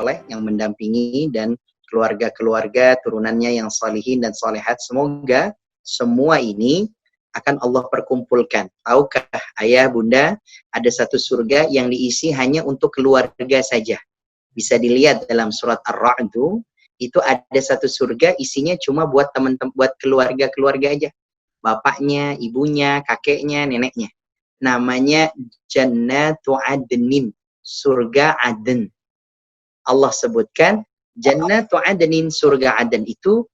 soleh yang mendampingi dan keluarga-keluarga turunannya yang salihin dan solehat. Semoga semua ini akan Allah perkumpulkan. Tahukah ayah, bunda, ada satu surga yang diisi hanya untuk keluarga saja. Bisa dilihat dalam surat Ar-Ra'd itu ada satu surga isinya cuma buat teman-teman, buat keluarga-keluarga aja. Bapaknya, ibunya, kakeknya, neneknya. Namanya Jannatu Adnin, surga Aden. Allah sebutkan Jannatu Adnin, surga Aden itu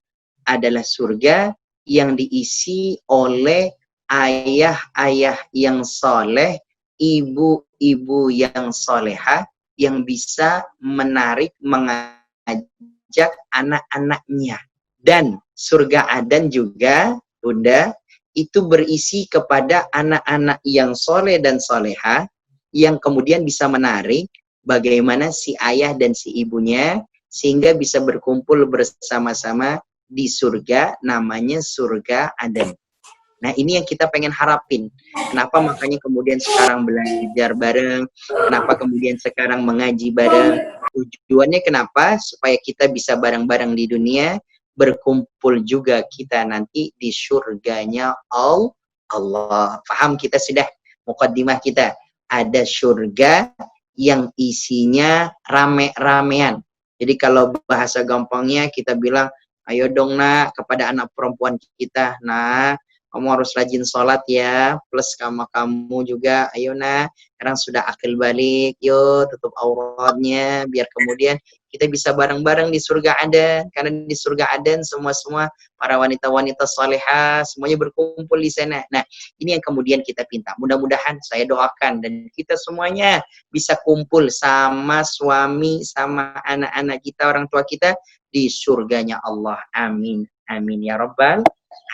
adalah surga yang diisi oleh ayah-ayah yang soleh, ibu-ibu yang solehah, yang bisa menarik, mengajak anak-anaknya. Dan surga Aden juga, bunda, itu berisi kepada anak-anak yang soleh dan solehah, yang kemudian bisa menarik bagaimana si ayah dan si ibunya, sehingga bisa berkumpul bersama-sama di surga, namanya surga Aden. Nah, ini yang kita pengen harapin. Kenapa makanya kemudian sekarang belajar bareng, kenapa kemudian sekarang mengaji bareng. Tujuannya kenapa? Supaya kita bisa bareng-bareng di dunia, berkumpul juga kita nanti di surganya Allah. Paham kita sudah mukaddimah kita. Ada surga yang isinya rame-ramean. Jadi kalau bahasa gampangnya kita bilang, ayo dong nak, kepada anak perempuan kita, nak, kamu harus rajin sholat ya, plus kamu juga, ayo nak, sekarang sudah akil balik, yuk tutup auratnya, biar kemudian kita bisa bareng-bareng di surga Aden, karena di surga Aden semua para wanita-wanita salehah semuanya berkumpul di sana. Nah, ini yang kemudian kita pinta. Mudah-mudahan saya doakan dan kita semuanya bisa kumpul sama suami, sama anak-anak kita, orang tua kita di surganya Allah. Amin. Amin ya rabbal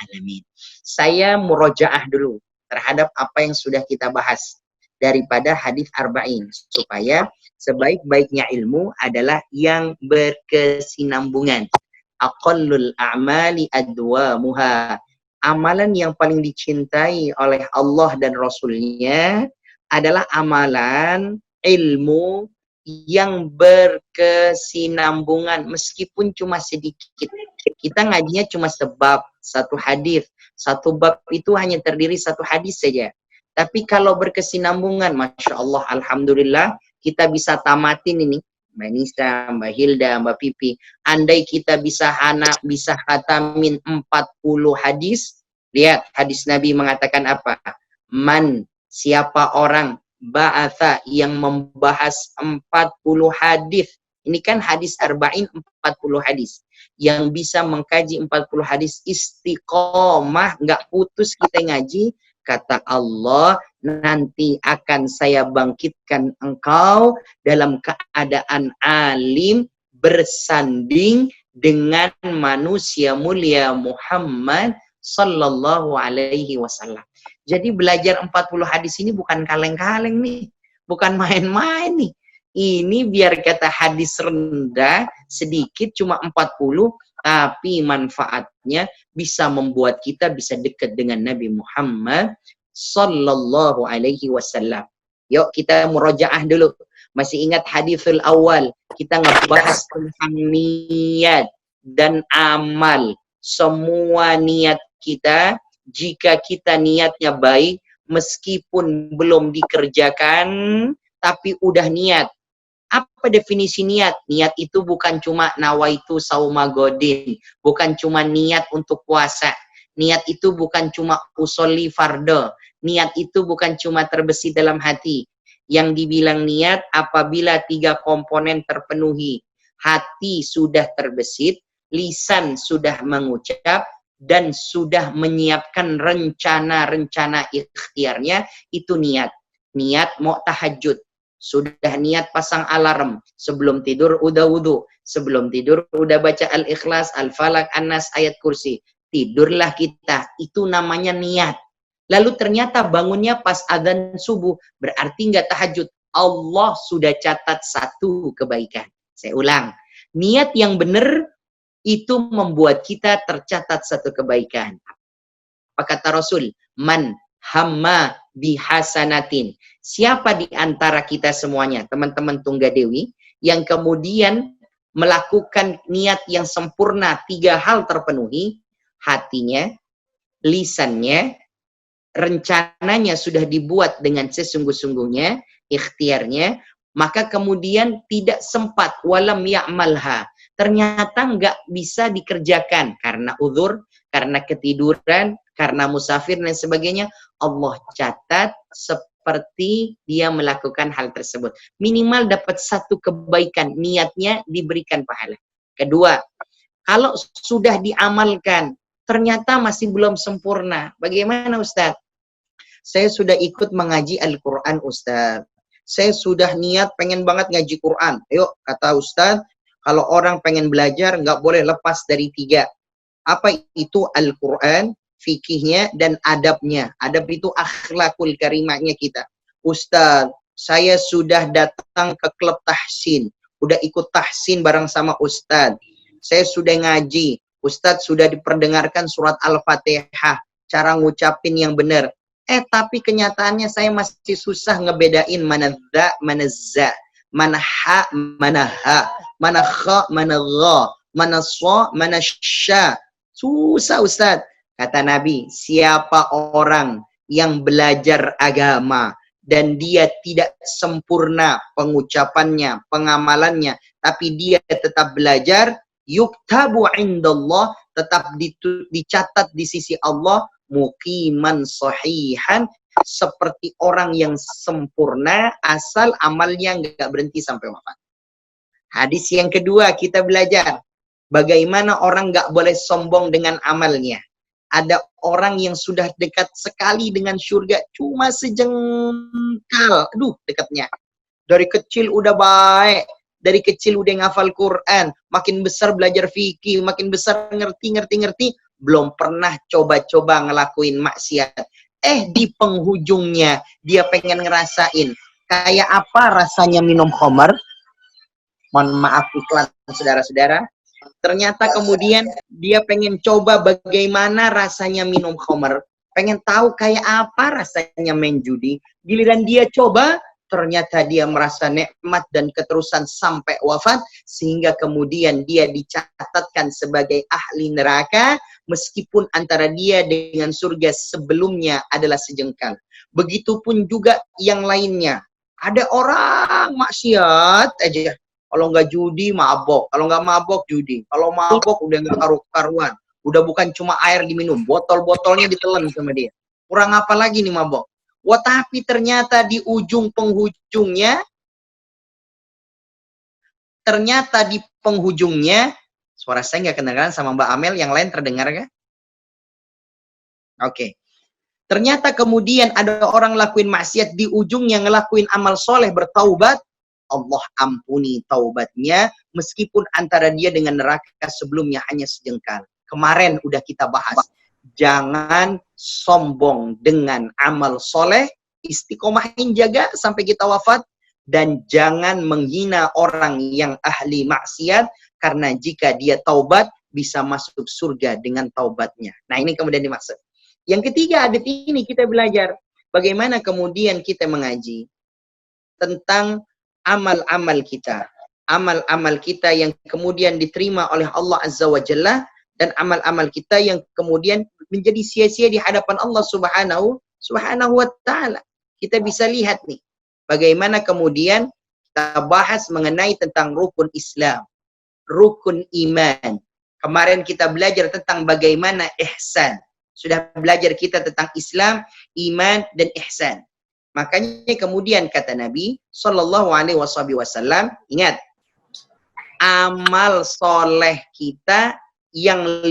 alamin. Saya murojaah dulu terhadap apa yang sudah kita bahas daripada hadis arba'in, supaya sebaik-baiknya ilmu adalah yang berkesinambungan. Aqallul a'mali adwamuha. Amalan yang paling dicintai oleh Allah dan Rasulnya adalah amalan ilmu yang berkesinambungan, meskipun cuma sedikit. Kita ngajinya cuma sebab, satu hadis. Satu bab itu hanya terdiri satu hadis saja. Tapi kalau berkesinambungan, Masya Allah, Alhamdulillah, kita bisa tamatin ini. Mbak Nisa, Mbak Hilda, Mbak Pipi. Andai kita bisa khatamin 40 hadis. Lihat, hadis Nabi mengatakan apa? Man, siapa orang, ba'atha, yang membahas 40 hadis. Ini kan hadis arba'in, 40 hadis. Yang bisa mengkaji 40 hadis istiqomah, nggak putus kita ngaji, kata Allah, nanti akan saya bangkitkan engkau dalam keadaan alim, bersanding dengan manusia mulia Muhammad sallallahu alaihi wasallam. Jadi belajar 40 hadis ini bukan kaleng-kaleng nih, bukan main-main nih. Ini biar kata hadis rendah, sedikit, cuma 40, tapi manfaatnya bisa membuat kita bisa dekat dengan Nabi Muhammad sallallahu alaihi wasallam. Yuk kita murojaah dulu. Masih ingat hadisul awal? Kita ngebahas tentang niat dan amal. Semua niat kita, jika kita niatnya baik, meskipun belum dikerjakan, tapi udah niat. Apa definisi niat? Niat itu bukan cuma nawaitu saumagodin, bukan cuma niat untuk puasa. Niat itu bukan cuma usolli fardo. Niat itu bukan cuma terbesit dalam hati. Yang dibilang niat apabila 3 komponen terpenuhi. Hati sudah terbesit, lisan sudah mengucap, dan sudah menyiapkan rencana-rencana ikhtiarnya, itu niat. Niat mau tahajud. Sudah niat pasang alarm, sebelum tidur udah wudu, sebelum tidur udah baca Al-Ikhlas, Al-Falaq, An-Nas, ayat kursi. Tidurlah kita, itu namanya niat. Lalu ternyata bangunnya pas adzan subuh, berarti nggak tahajud. Allah sudah catat satu kebaikan. Saya ulang, niat yang benar itu membuat kita tercatat satu kebaikan. Apa kata Rasul? Man hamma bihasanatin. Siapa di antara kita semuanya, teman-teman Tunggadewi, yang kemudian melakukan niat yang sempurna, 3 hal terpenuhi, hatinya, lisannya, rencananya sudah dibuat dengan sesungguh-sungguhnya, ikhtiarnya, maka kemudian tidak sempat, walam ya'malha, ternyata nggak bisa dikerjakan karena uzur, karena ketiduran, karena musafir dan sebagainya, Allah catat seperti dia melakukan hal tersebut. Minimal dapat 1 kebaikan, niatnya diberikan pahala. Kedua, kalau sudah diamalkan, ternyata masih belum sempurna. Bagaimana Ustaz? Saya sudah ikut mengaji Al-Quran Ustaz. Saya sudah niat pengen banget ngaji Quran. Ayo, kata Ustaz, kalau orang pengen belajar nggak boleh lepas dari 3. Apa itu Al-Quran, fikihnya, dan adabnya. Adab itu akhlakul karimahnya kita. Ustaz, saya sudah datang ke klub tahsin. Udah ikut tahsin bareng sama Ustaz. Saya sudah ngaji. Ustaz sudah diperdengarkan surat Al-Fatihah. Cara ngucapin yang benar. Tapi kenyataannya saya masih susah ngebedain mana dha, mana za, mana ha, mana ha, mana kha, mana gha, mana sha, mana sya. Susah Ustaz. Kata Nabi, siapa orang yang belajar agama dan dia tidak sempurna pengucapannya, pengamalannya, tapi dia tetap belajar, yuktabu indallah, tetap dicatat di sisi Allah, muqiman sahihan, seperti orang yang sempurna asal amalnya nggak berhenti sampai wafat. Hadis yang kedua kita belajar bagaimana orang nggak boleh sombong dengan amalnya. Ada orang yang sudah dekat sekali dengan surga cuma sejengkal, aduh dekatnya. Dari kecil udah baik, dari kecil udah ngafal Quran, makin besar belajar fikih, makin besar ngerti, belum pernah coba-coba ngelakuin maksiat. Di penghujungnya dia pengen ngerasain kayak apa rasanya minum khamar. Mohon maaf iklan saudara-saudara. Ternyata kemudian dia pengen coba bagaimana rasanya minum khamar. Pengen tahu kayak apa rasanya main judi. Giliran dia coba, ternyata dia merasa nikmat dan keterusan sampai wafat, sehingga kemudian dia dicatatkan sebagai ahli neraka, meskipun antara dia dengan surga sebelumnya adalah sejengkal. Begitupun juga yang lainnya. Ada orang maksiat aja. Kalau nggak judi, mabok. Kalau nggak mabok, judi. Kalau mabok, udah nggak karu-karuan. Udah bukan cuma air diminum, botol-botolnya ditelan sama dia. Kurang apa lagi nih mabok? Wah, tapi ternyata di ujung penghujungnya, suara saya nggak kedengaran sama Mbak Amel, yang lain terdengar kan? Oke. Ternyata kemudian ada orang lakuin maksiat, di ujungnya ngelakuin amal soleh, bertaubat, Allah ampuni taubatnya, meskipun antara dia dengan neraka sebelumnya hanya sejengkal. Kemarin udah kita bahas. Jangan sombong dengan amal soleh, istiqomahin jaga sampai kita wafat, dan jangan menghina orang yang ahli maksiat, karena jika dia taubat, bisa masuk surga dengan taubatnya. Nah ini kemudian dimaksud. Yang ketiga, adat ini kita belajar bagaimana kemudian kita mengaji tentang amal-amal kita. Amal-amal kita yang kemudian diterima oleh Allah Azza wa Jalla, dan amal-amal kita yang kemudian menjadi sia-sia di hadapan Allah Subhanahu wa Ta'ala. Kita bisa lihat nih, bagaimana kemudian kita bahas mengenai tentang rukun Islam, rukun iman. Kemarin kita belajar tentang bagaimana ihsan. Sudah belajar kita tentang Islam, iman, dan ihsan. Makanya kemudian kata Nabi Sallallahu Alaihi Wasallam, ingat, amal soleh kita yang 5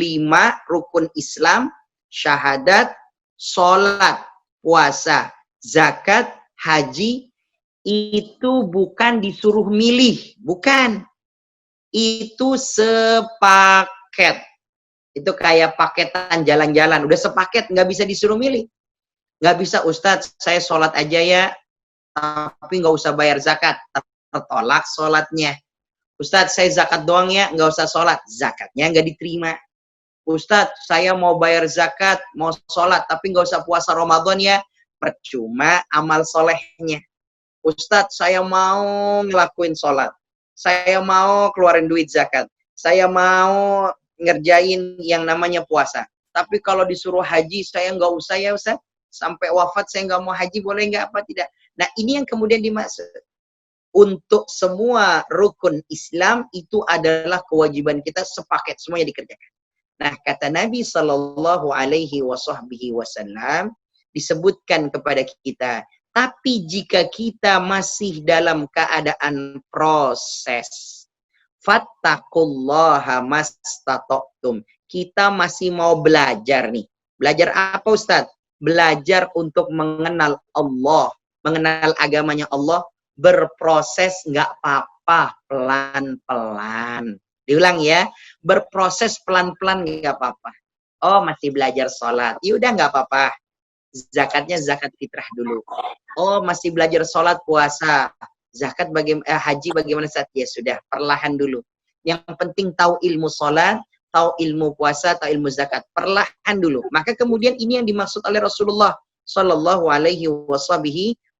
rukun Islam, syahadat, sholat, puasa, zakat, haji, itu bukan disuruh milih, bukan. Itu sepaket. Itu kayak paketan jalan-jalan, udah sepaket, nggak bisa disuruh milih. Nggak bisa, Ustadz, saya sholat aja ya, tapi nggak usah bayar zakat, tertolak sholatnya. Ustadz, saya zakat doang ya, nggak usah sholat, zakatnya nggak diterima. Ustadz, saya mau bayar zakat, mau sholat, tapi nggak usah puasa Ramadan ya, percuma amal solehnya. Ustadz, saya mau ngelakuin sholat, saya mau keluarin duit zakat, saya mau ngerjain yang namanya puasa. Tapi kalau disuruh haji, saya nggak usah ya Ustaz. Sampai wafat saya nggak mau haji, boleh nggak apa tidak? Nah ini yang kemudian dimaksud. Untuk semua rukun Islam itu adalah kewajiban kita sepaket, semuanya dikerjakan. Nah, kata Nabi Shallallahu Alaihi Wasallam disebutkan kepada kita, tapi jika kita masih dalam keadaan proses, fattaqullaha mastata'tum. Kita masih mau belajar nih. Belajar apa Ustadz? Belajar untuk mengenal Allah, mengenal agamanya Allah, berproses nggak apa-apa, pelan-pelan. Diulang ya, berproses pelan-pelan nggak apa-apa. Oh masih belajar sholat, yaudah nggak apa-apa. Zakatnya zakat fitrah dulu. Oh masih belajar sholat puasa, zakat haji bagaimana saat ya sudah perlahan dulu. Yang penting tahu ilmu sholat, tahu ilmu puasa, tahu ilmu zakat, perlahan dulu. Maka kemudian ini yang dimaksud oleh Rasulullah Shallallahu Alaihi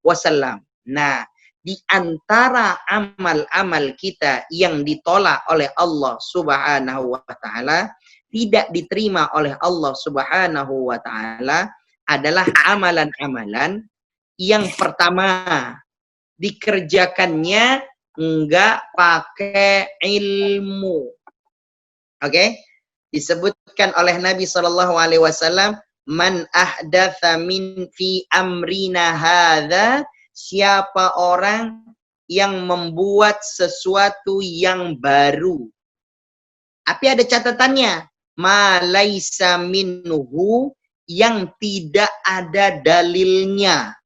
Wasallam. Nah, di antara amal-amal kita yang ditolak oleh Allah Subhanahu wa taala, tidak diterima oleh Allah Subhanahu wa taala adalah amalan-amalan yang pertama dikerjakannya enggak pakai ilmu. Oke? Disebutkan oleh Nabi Shallallahu alaihi wasallam, man ahdatsa min fi amrina hadza, siapa orang yang membuat sesuatu yang baru. Tapi ada catatannya, ma laisa minhu, yang tidak ada dalilnya,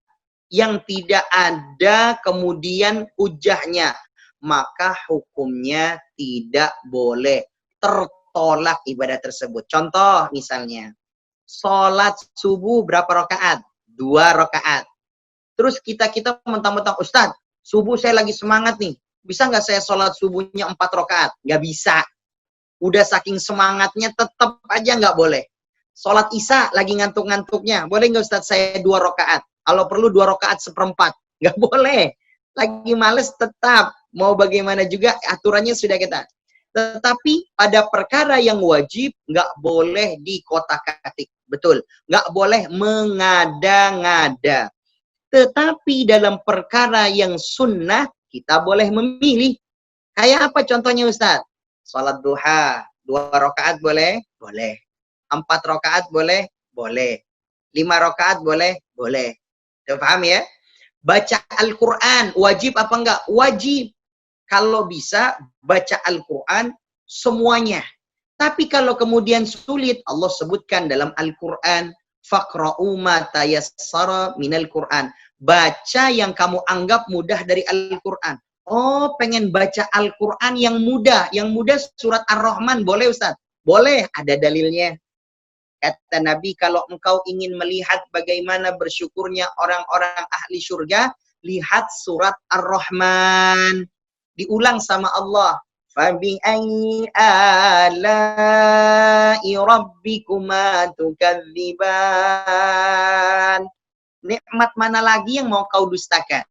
yang tidak ada kemudian hujahnya, maka hukumnya tidak boleh, tertolak ibadah tersebut. Contoh misalnya, sholat subuh berapa rakaat? 2 rakaat. Terus kita mentang-mentang, Ustadz, subuh saya lagi semangat nih. Bisa nggak saya sholat subuhnya 4 rakaat? Nggak bisa. Udah saking semangatnya tetap aja nggak boleh. Sholat isya lagi ngantuk-ngantuknya. Boleh nggak Ustadz saya 2 rakaat? Kalau perlu 2 rakaat seperempat. Nggak boleh. Lagi males tetap. Mau bagaimana juga aturannya sudah kita. Tetapi pada perkara yang wajib nggak boleh dikotak-katik. Betul. Nggak boleh mengada-ngada. Tetapi dalam perkara yang sunnah, kita boleh memilih. Kayak apa contohnya Ustaz? Salat duha, 2 rakaat boleh? Boleh. 4 rakaat boleh? Boleh. 5 rakaat boleh? Boleh. Sudah paham ya? Baca Al-Quran, wajib apa enggak? Wajib. Kalau bisa, baca Al-Quran semuanya. Tapi kalau kemudian sulit, Allah sebutkan dalam Al-Quran, faqra'u ma tayassara minal Quran. Baca yang kamu anggap mudah dari Al-Quran. Oh, pengen baca Al-Quran yang mudah. Yang mudah surat Ar-Rahman. Boleh Ustaz? Boleh, ada dalilnya. Kata Nabi, kalau engkau ingin melihat bagaimana bersyukurnya orang-orang ahli surga, lihat surat Ar-Rahman. Diulang sama Allah. فَبِأَيِّ آلَاءِ رَبِّكُمَا تُكَذِّبَانِ. Nikmat mana lagi yang mau kau dustakan?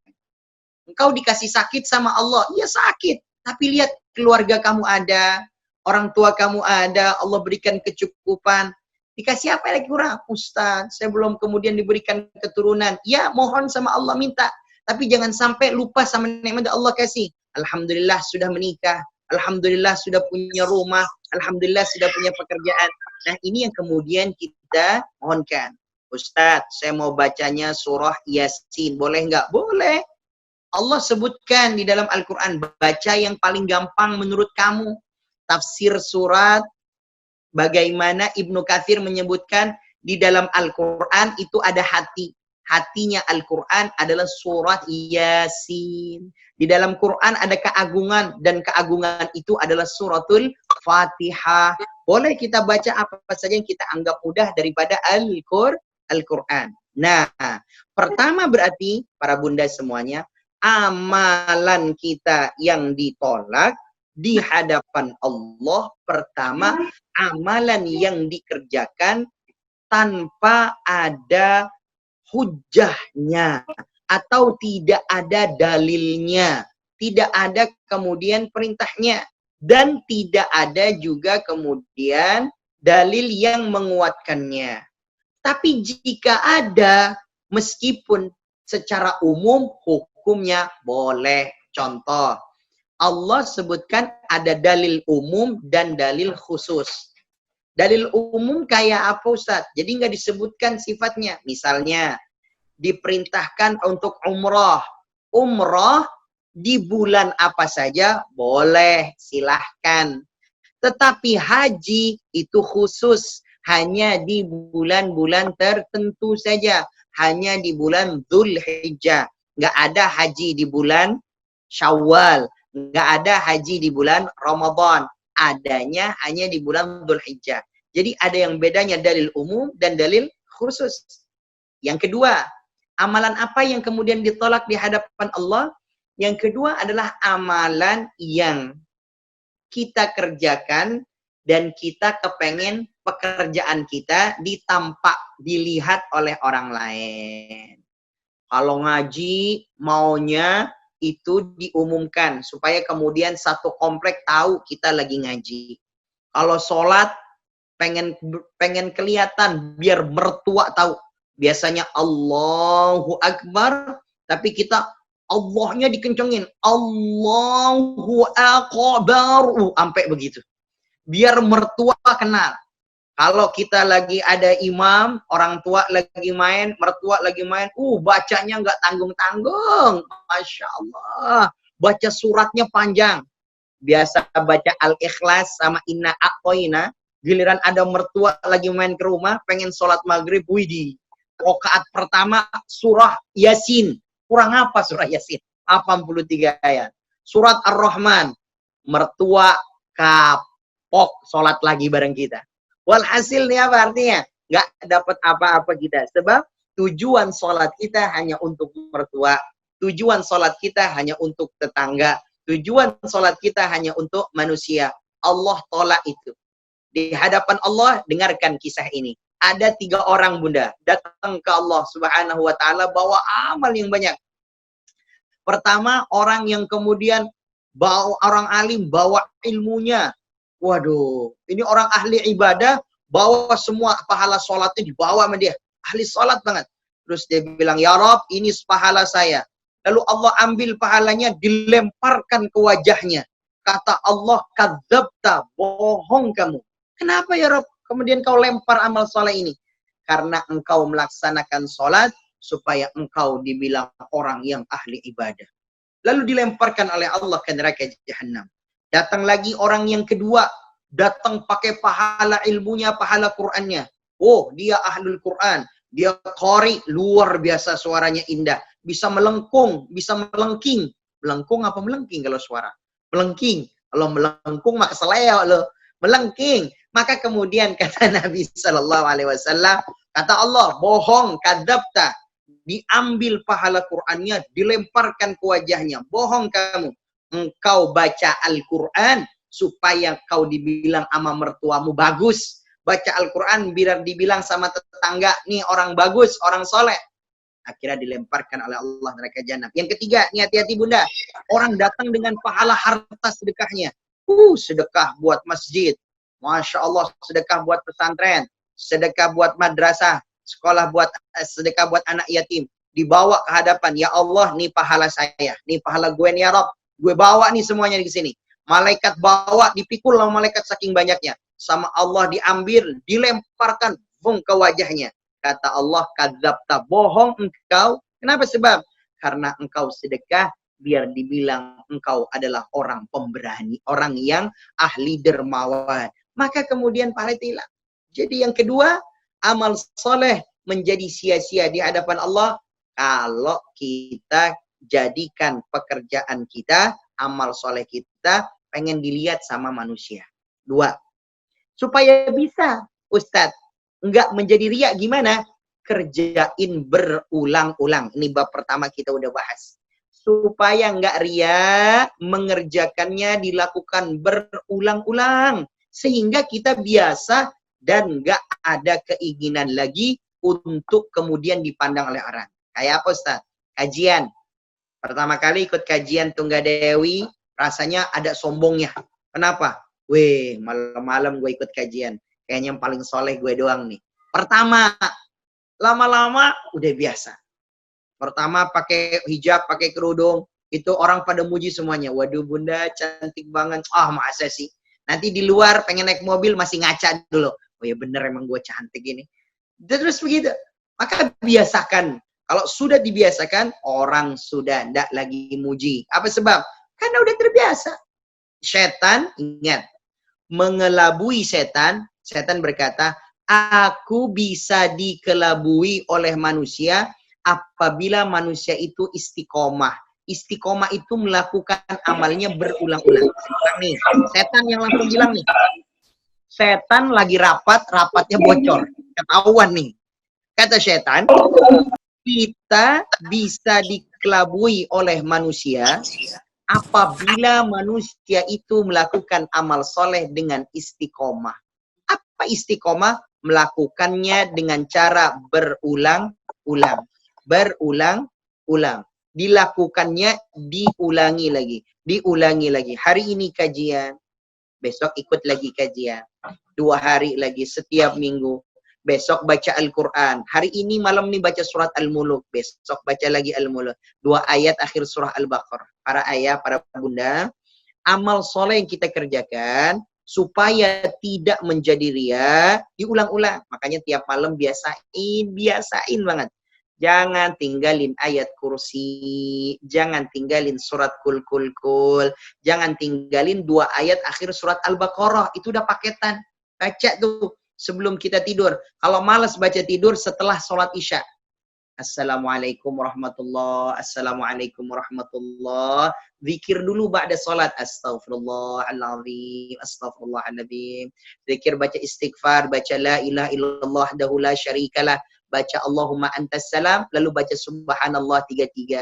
Engkau dikasih sakit sama Allah. Iya sakit. Tapi lihat keluarga kamu ada. Orang tua kamu ada. Allah berikan kecukupan. Dikasih apa lagi kurang? Ustaz, saya belum kemudian diberikan keturunan. Ya mohon sama Allah minta. Tapi jangan sampai lupa sama nikmat Allah kasih. Alhamdulillah sudah menikah. Alhamdulillah sudah punya rumah. Alhamdulillah sudah punya pekerjaan. Nah ini yang kemudian kita mohonkan. Ustadz, saya mau bacanya surah Yasin. Boleh nggak? Boleh. Allah sebutkan di dalam Al-Quran. Baca yang paling gampang menurut kamu. Tafsir surat. Bagaimana Ibnu Katsir menyebutkan di dalam Al-Quran itu ada hati. Hatinya Al-Quran adalah surat Yasin. Di dalam Quran ada keagungan. Dan keagungan itu adalah suratul Fatihah. Boleh kita baca apa saja yang kita anggap mudah daripada Al-Quran. Nah, pertama berarti para bunda semuanya, amalan kita yang ditolak di hadapan Allah, pertama amalan yang dikerjakan tanpa ada hujahnya atau tidak ada dalilnya, tidak ada kemudian perintahnya. Dan tidak ada juga kemudian dalil yang menguatkannya. Tapi jika ada, meskipun secara umum hukumnya boleh. Contoh, Allah sebutkan ada dalil umum dan dalil khusus. Dalil umum kayak apa Ustaz? Jadi nggak disebutkan sifatnya. Misalnya, diperintahkan untuk umroh. Umroh di bulan apa saja boleh, silahkan. Tetapi haji itu khusus, hanya di bulan-bulan tertentu saja. Hanya di bulan Dzulhijjah. Nggak ada haji di bulan Syawal. Nggak ada haji di bulan Ramadan. Adanya hanya di bulan Dzulhijjah. Jadi ada yang bedanya dalil umum dan dalil khusus. Yang kedua, amalan apa yang kemudian ditolak di hadapan Allah? Yang kedua adalah amalan yang kita kerjakan dan kita kepengen pekerjaan kita ditampak, dilihat oleh orang lain. Kalau ngaji, maunya itu diumumkan supaya kemudian satu komplek tahu kita lagi ngaji. Kalau sholat, pengen kelihatan biar mertua tahu. Biasanya Allahu Akbar, tapi kita Allahnya dikencengin. Allahu Akbar. Sampai begitu. Biar mertua kenal. Kalau kita lagi ada imam, orang tua lagi main, mertua lagi main, bacanya nggak tanggung-tanggung. Masya Allah. Baca suratnya panjang. Biasa baca Al-Ikhlas sama Inna A'toina. Giliran ada mertua lagi main ke rumah, pengen sholat maghrib, widih. Rakaat pertama surah Yasin. Kurang apa surah Yasin? 83 ayat. Surat Ar-Rahman. Mertua kapok sholat lagi bareng kita. Walhasil nih apa artinya? Nggak dapat apa-apa kita. Sebab tujuan sholat kita hanya untuk mertua. Tujuan sholat kita hanya untuk tetangga. Tujuan sholat kita hanya untuk manusia. Allah tolak itu. Di hadapan Allah, dengarkan kisah ini. Ada 3 orang bunda datang ke Allah Subhanahu wa ta'ala bawa amal yang banyak. Pertama, orang yang kemudian bawa orang alim, bawa ilmunya. Waduh, ini orang ahli ibadah, bawa semua pahala sholatnya dibawa sama dia. Ahli sholat banget. Terus dia bilang, ya Rob, ini pahala saya. Lalu Allah ambil pahalanya, dilemparkan ke wajahnya. Kata Allah, kadzabta, bohong kamu. Kenapa ya Rob? Kemudian kau lempar amal soleh ini. Karena engkau melaksanakan sholat, supaya engkau dibilang orang yang ahli ibadah. Lalu dilemparkan oleh Allah ke neraka Jahannam. Datang lagi orang yang kedua. Datang pakai pahala ilmunya, pahala Qur'annya. Oh, dia ahlul Qur'an. Dia qari, luar biasa suaranya indah. Bisa melengkung, bisa melengking. Melengkung apa melengking kalau suara? Melengking. Kalau melengkung maka seleo loh. Melengking. Maka kemudian kata Nabi Sallallahu Alaihi Wasallam, kata Allah, bohong, kadzabta. Diambil pahala Qur'annya, dilemparkan ke wajahnya. Bohong kamu. Engkau baca Al-Quran supaya kau dibilang sama mertuamu bagus. Baca Al-Quran biar dibilang sama tetangga, nih orang bagus, orang soleh. Akhirnya dilemparkan oleh Allah neraka jahanam. Yang ketiga, nih hati-hati bunda. Orang datang dengan pahala harta sedekahnya. Sedekah buat masjid. Masya Allah, sedekah buat pesantren. Sedekah buat madrasah. Sekolah buat sedekah buat anak yatim. Dibawa ke hadapan. Ya Allah, nih pahala saya. Nih pahala gue nih ya Rob. Gue bawa nih semuanya di sini. Malaikat bawa, dipikul sama malaikat saking banyaknya. Sama Allah diambil, dilemparkan ke wajahnya. Kata Allah, kadzabta, bohong engkau. Kenapa sebab? Karena engkau sedekah, biar dibilang engkau adalah orang pemberani. Orang yang ahli dermawan. Maka kemudian pahala hilang. Jadi yang kedua, amal soleh menjadi sia-sia di hadapan Allah. Kalau kita jadikan pekerjaan kita, amal soleh kita, pengen dilihat sama manusia. 2. Supaya bisa, Ustadz, enggak menjadi riya gimana? Kerjain berulang-ulang. Ini bab pertama kita udah bahas. Supaya enggak riya, mengerjakannya dilakukan berulang-ulang. Sehingga kita biasa dan enggak ada keinginan lagi untuk kemudian dipandang oleh orang. Kayak apa Ustadz? Kajian. Pertama kali ikut kajian Tunggadewi, rasanya ada sombongnya. Kenapa? Weh, malam-malam gue ikut kajian. Kayaknya yang paling soleh gue doang nih. Pertama, lama-lama udah biasa. Pertama pakai hijab, pakai kerudung, itu orang pada muji semuanya. Waduh bunda, cantik banget. Ah, masa sih? Nanti di luar pengen naik mobil masih ngaca dulu. Oh ya bener emang gue cantik ini. Terus begitu. Maka biasakan. Kalau sudah dibiasakan, orang sudah tidak lagi muji. Apa sebab? Karena udah terbiasa. Setan, ingat. Mengelabui setan, setan berkata, aku bisa dikelabui oleh manusia apabila manusia itu istiqomah. Istiqomah itu melakukan amalnya berulang-ulang. Nih, setan yang langsung bilang nih, setan lagi rapat, rapatnya bocor. Ketahuan nih. Kata setan, kita bisa dikelabui oleh manusia apabila manusia itu melakukan amal soleh dengan istiqomah. Apa istiqomah? Melakukannya dengan cara berulang-ulang. Berulang-ulang. Dilakukannya diulangi lagi. Diulangi lagi. Hari ini kajian. Besok ikut lagi kajian. 2 hari lagi setiap minggu. Besok baca Al-Quran. Hari ini malam nih baca surat Al-Muluk. Besok baca lagi Al-Muluk. 2 ayat akhir surah Al-Baqarah. Para ayah, para bunda, amal soleh yang kita kerjakan supaya tidak menjadi ria, diulang-ulang. Makanya tiap malam biasain banget. Jangan tinggalin ayat kursi, jangan tinggalin surat kul, jangan tinggalin 2 ayat akhir surat Al-Baqarah. Itu udah paketan. Baca tuh sebelum kita tidur. Kalau malas baca tidur setelah sholat isya. Assalamualaikum warahmatullahi Assalamualaikum warahmatullahi. Zikir dulu ba'da salat. Astaghfirullahaladzim. Astaghfirullahaladzim. Zikir baca istighfar. Baca la ilaha illallah wahdahu la syarikalah. Baca Allahumma antas salam. Lalu baca subhanallah 33.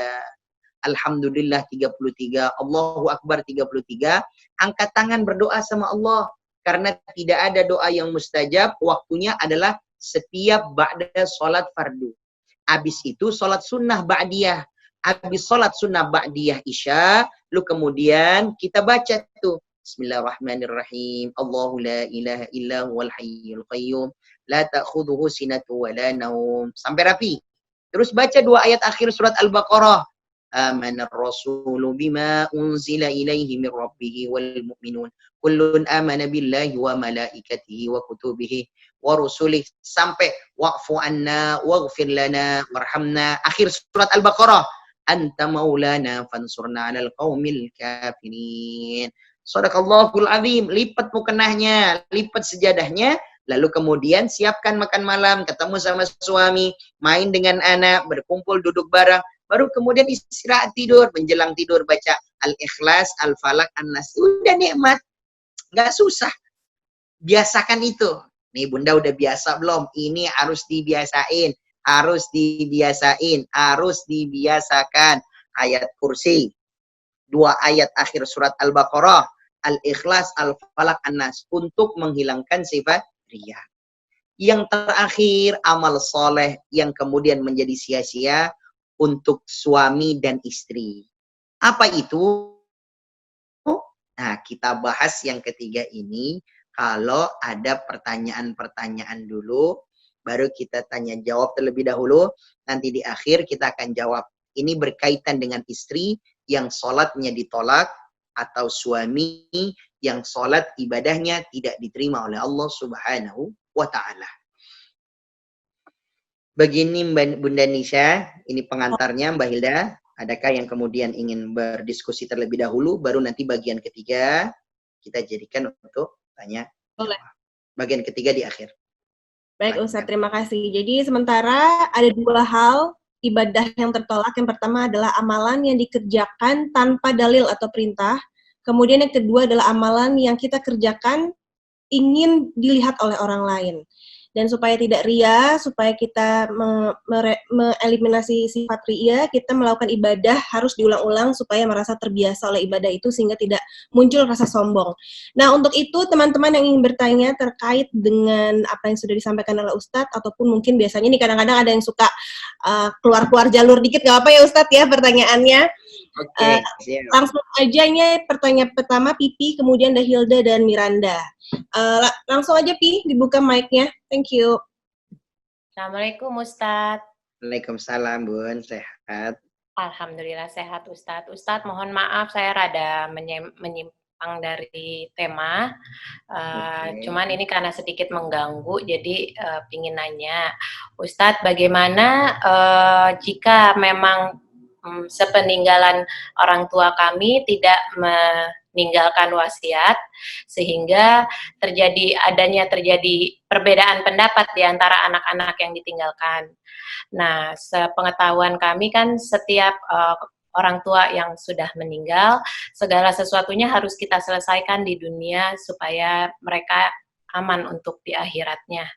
Alhamdulillah 33. Allahu Akbar 33. Angkat tangan berdoa sama Allah. Karena tidak ada doa yang mustajab. Waktunya adalah setiap ba'da salat fardu. Habis itu sholat sunnah ba'diyah. Habis sholat sunnah ba'diyah isya, lalu kemudian kita baca tuh. Bismillahirrahmanirrahim. Allahu la ilaha illa huwal hayyul qayyum. La ta'khudhuhu sinatu wa la naum. Sampai rapi. Terus baca 2 ayat akhir surat Al-Baqarah. Amanar rasulu bima unzila ilaihi min rabbihi wal mu'minun. Kullun amana billahi wa malaikatihi wa kutubihi wa rusulih sampai wa'fu anna waghfir lana warhamna akhir surat Al-Baqarah. Anta maulana fansurna 'alal qaumil kafirin. Shadaqallahul azim. Lipat mukenahnya, lipat sejadahnya, lalu kemudian siapkan makan malam, ketemu sama suami, main dengan anak, berkumpul duduk bareng, baru kemudian istirahat tidur, menjelang tidur baca Al-Ikhlas, Al-Falaq, An-Nas. Udah nikmat. Nggak susah. Biasakan itu. Nih bunda udah biasa belum? Ini harus dibiasain. Harus dibiasain. Harus dibiasakan. Ayat kursi. 2 ayat akhir surat Al-Baqarah. Al-Ikhlas, Al-Falaq, An-Nas. Untuk menghilangkan sifat riya. Yang terakhir, amal soleh yang kemudian menjadi sia-sia untuk suami dan istri. Apa itu? Nah, kita bahas yang ketiga ini. Kalau ada pertanyaan-pertanyaan dulu, baru kita tanya jawab terlebih dahulu. Nanti di akhir kita akan jawab. Ini berkaitan dengan istri yang sholatnya ditolak, atau suami yang sholat ibadahnya tidak diterima oleh Allah Subhanahu wa Ta'ala. Begini Bunda Nisha, ini pengantarnya Mbak Hilda. Adakah yang kemudian ingin berdiskusi terlebih dahulu, baru nanti bagian ketiga kita jadikan untuk tanya. Boleh. Bagian ketiga di akhir. Baik Ustaz, terima kasih. Jadi sementara ada 2 hal ibadah yang tertolak. Yang pertama adalah amalan yang dikerjakan tanpa dalil atau perintah. Kemudian yang kedua adalah amalan yang kita kerjakan ingin dilihat oleh orang lain. Dan supaya tidak ria, supaya kita mengeliminasi sifat ria, kita melakukan ibadah harus diulang-ulang supaya merasa terbiasa oleh ibadah itu sehingga tidak muncul rasa sombong. Nah, untuk itu teman-teman yang ingin bertanya terkait dengan apa yang sudah disampaikan oleh Ustadz, ataupun mungkin biasanya nih kadang-kadang ada yang suka keluar-keluar jalur dikit, nggak apa ya Ustadz ya pertanyaannya. Oke, siap. Langsung aja ini pertanyaan pertama Pipi, kemudian ada Hilda dan Miranda. Langsung aja Pi, dibuka mic-nya. Thank you. Assalamualaikum Ustadz. Waalaikumsalam Bun, sehat. Alhamdulillah sehat Ustadz. Ustadz mohon maaf saya rada menyimpang dari tema. Cuman ini karena sedikit mengganggu, jadi pingin nanya. Ustadz, bagaimana jika memang sepeninggalan orang tua kami tidak meninggalkan wasiat, sehingga terjadi perbedaan pendapat di antara anak-anak yang ditinggalkan. Nah, sepengetahuan kami kan setiap orang tua yang sudah meninggal, segala sesuatunya harus kita selesaikan di dunia supaya mereka aman untuk di akhiratnya.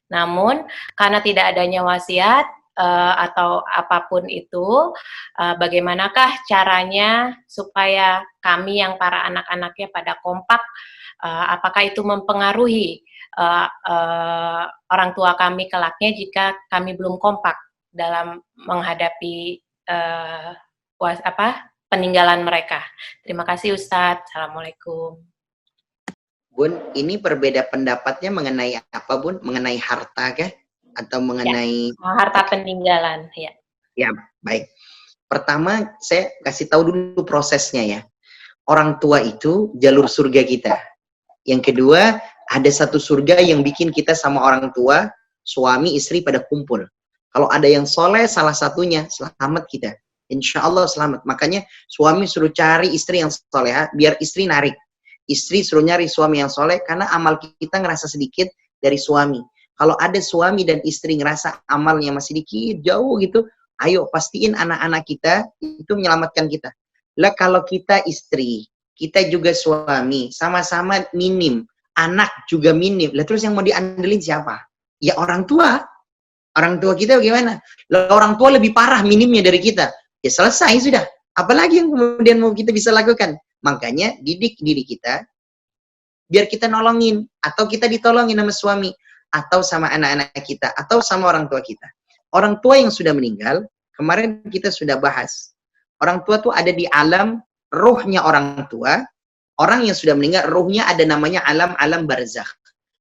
Namun, karena tidak adanya wasiat, atau apapun itu, bagaimanakah caranya supaya kami yang para anak-anaknya pada kompak, apakah itu mempengaruhi orang tua kami kelaknya jika kami belum kompak dalam menghadapi peninggalan mereka. Terima kasih Ustadz. Assalamualaikum. Bun, ini berbeda pendapatnya mengenai apa Bun? Mengenai harta kah? Atau mengenai harta peninggalan, ya. Ya, baik. Pertama, saya kasih tahu dulu prosesnya ya. Orang tua itu jalur surga kita. Yang kedua, ada satu surga yang bikin kita sama orang tua, suami, istri pada kumpul. Kalau ada yang soleh, salah satunya, selamat kita. Insya Allah selamat. Makanya suami suruh cari istri yang soleh, biar istri narik. Istri suruh nyari suami yang soleh, karena amal kita ngerasa sedikit dari suami. Kalau ada suami dan istri ngerasa amalnya masih dikit, jauh gitu, ayo pastiin anak-anak kita itu menyelamatkan kita. Lah kalau kita istri, kita juga suami, sama-sama minim, anak juga minim. Lah terus yang mau diandelin siapa? Ya orang tua. Orang tua kita bagaimana? Lah orang tua lebih parah minimnya dari kita. Ya selesai sudah. Apalagi yang kemudian mau kita bisa lakukan? Makanya didik diri kita, biar kita nolongin, atau kita ditolongin sama suami, atau sama anak-anak kita, atau sama orang tua kita. Orang tua yang sudah meninggal, kemarin kita sudah bahas. Orang tua tuh ada di alam ruhnya orang tua. Orang yang sudah meninggal, ruhnya ada namanya alam barzakh.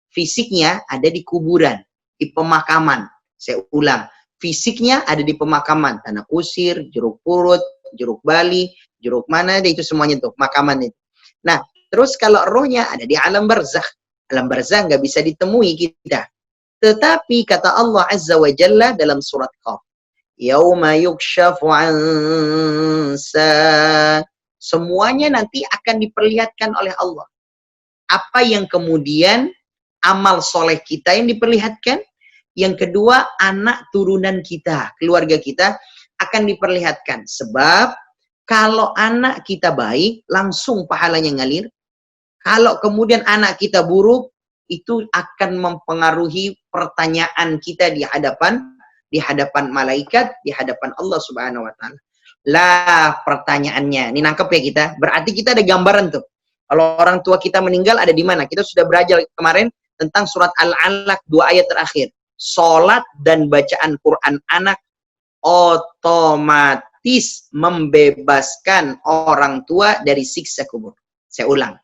Fisiknya ada di kuburan, di pemakaman. Saya ulang, fisiknya ada di pemakaman. Tanah kusir, jeruk purut, jeruk bali, jeruk mana, itu semuanya tuh, makaman itu. Nah, terus kalau rohnya ada di alam barzakh. Alam barzakh nggak bisa ditemui kita. Tetapi kata Allah Azza wa Jalla dalam surat Qaf, Yauma yukshafu an sa', semuanya nanti akan diperlihatkan oleh Allah. Apa yang kemudian amal soleh kita yang diperlihatkan, yang kedua anak turunan kita, keluarga kita akan diperlihatkan. Sebab kalau anak kita baik, langsung pahalanya ngalir. Kalau kemudian anak kita buruk, itu akan mempengaruhi pertanyaan kita di hadapan malaikat, di hadapan Allah Subhanahu wa taala. Lah pertanyaannya, ini nangkep ya kita. Berarti kita ada gambaran tuh. Kalau orang tua kita meninggal ada di mana? Kita sudah belajar kemarin tentang surat Al-Alaq 2 ayat terakhir. Salat dan bacaan Quran anak otomatis membebaskan orang tua dari siksa kubur. Saya ulang.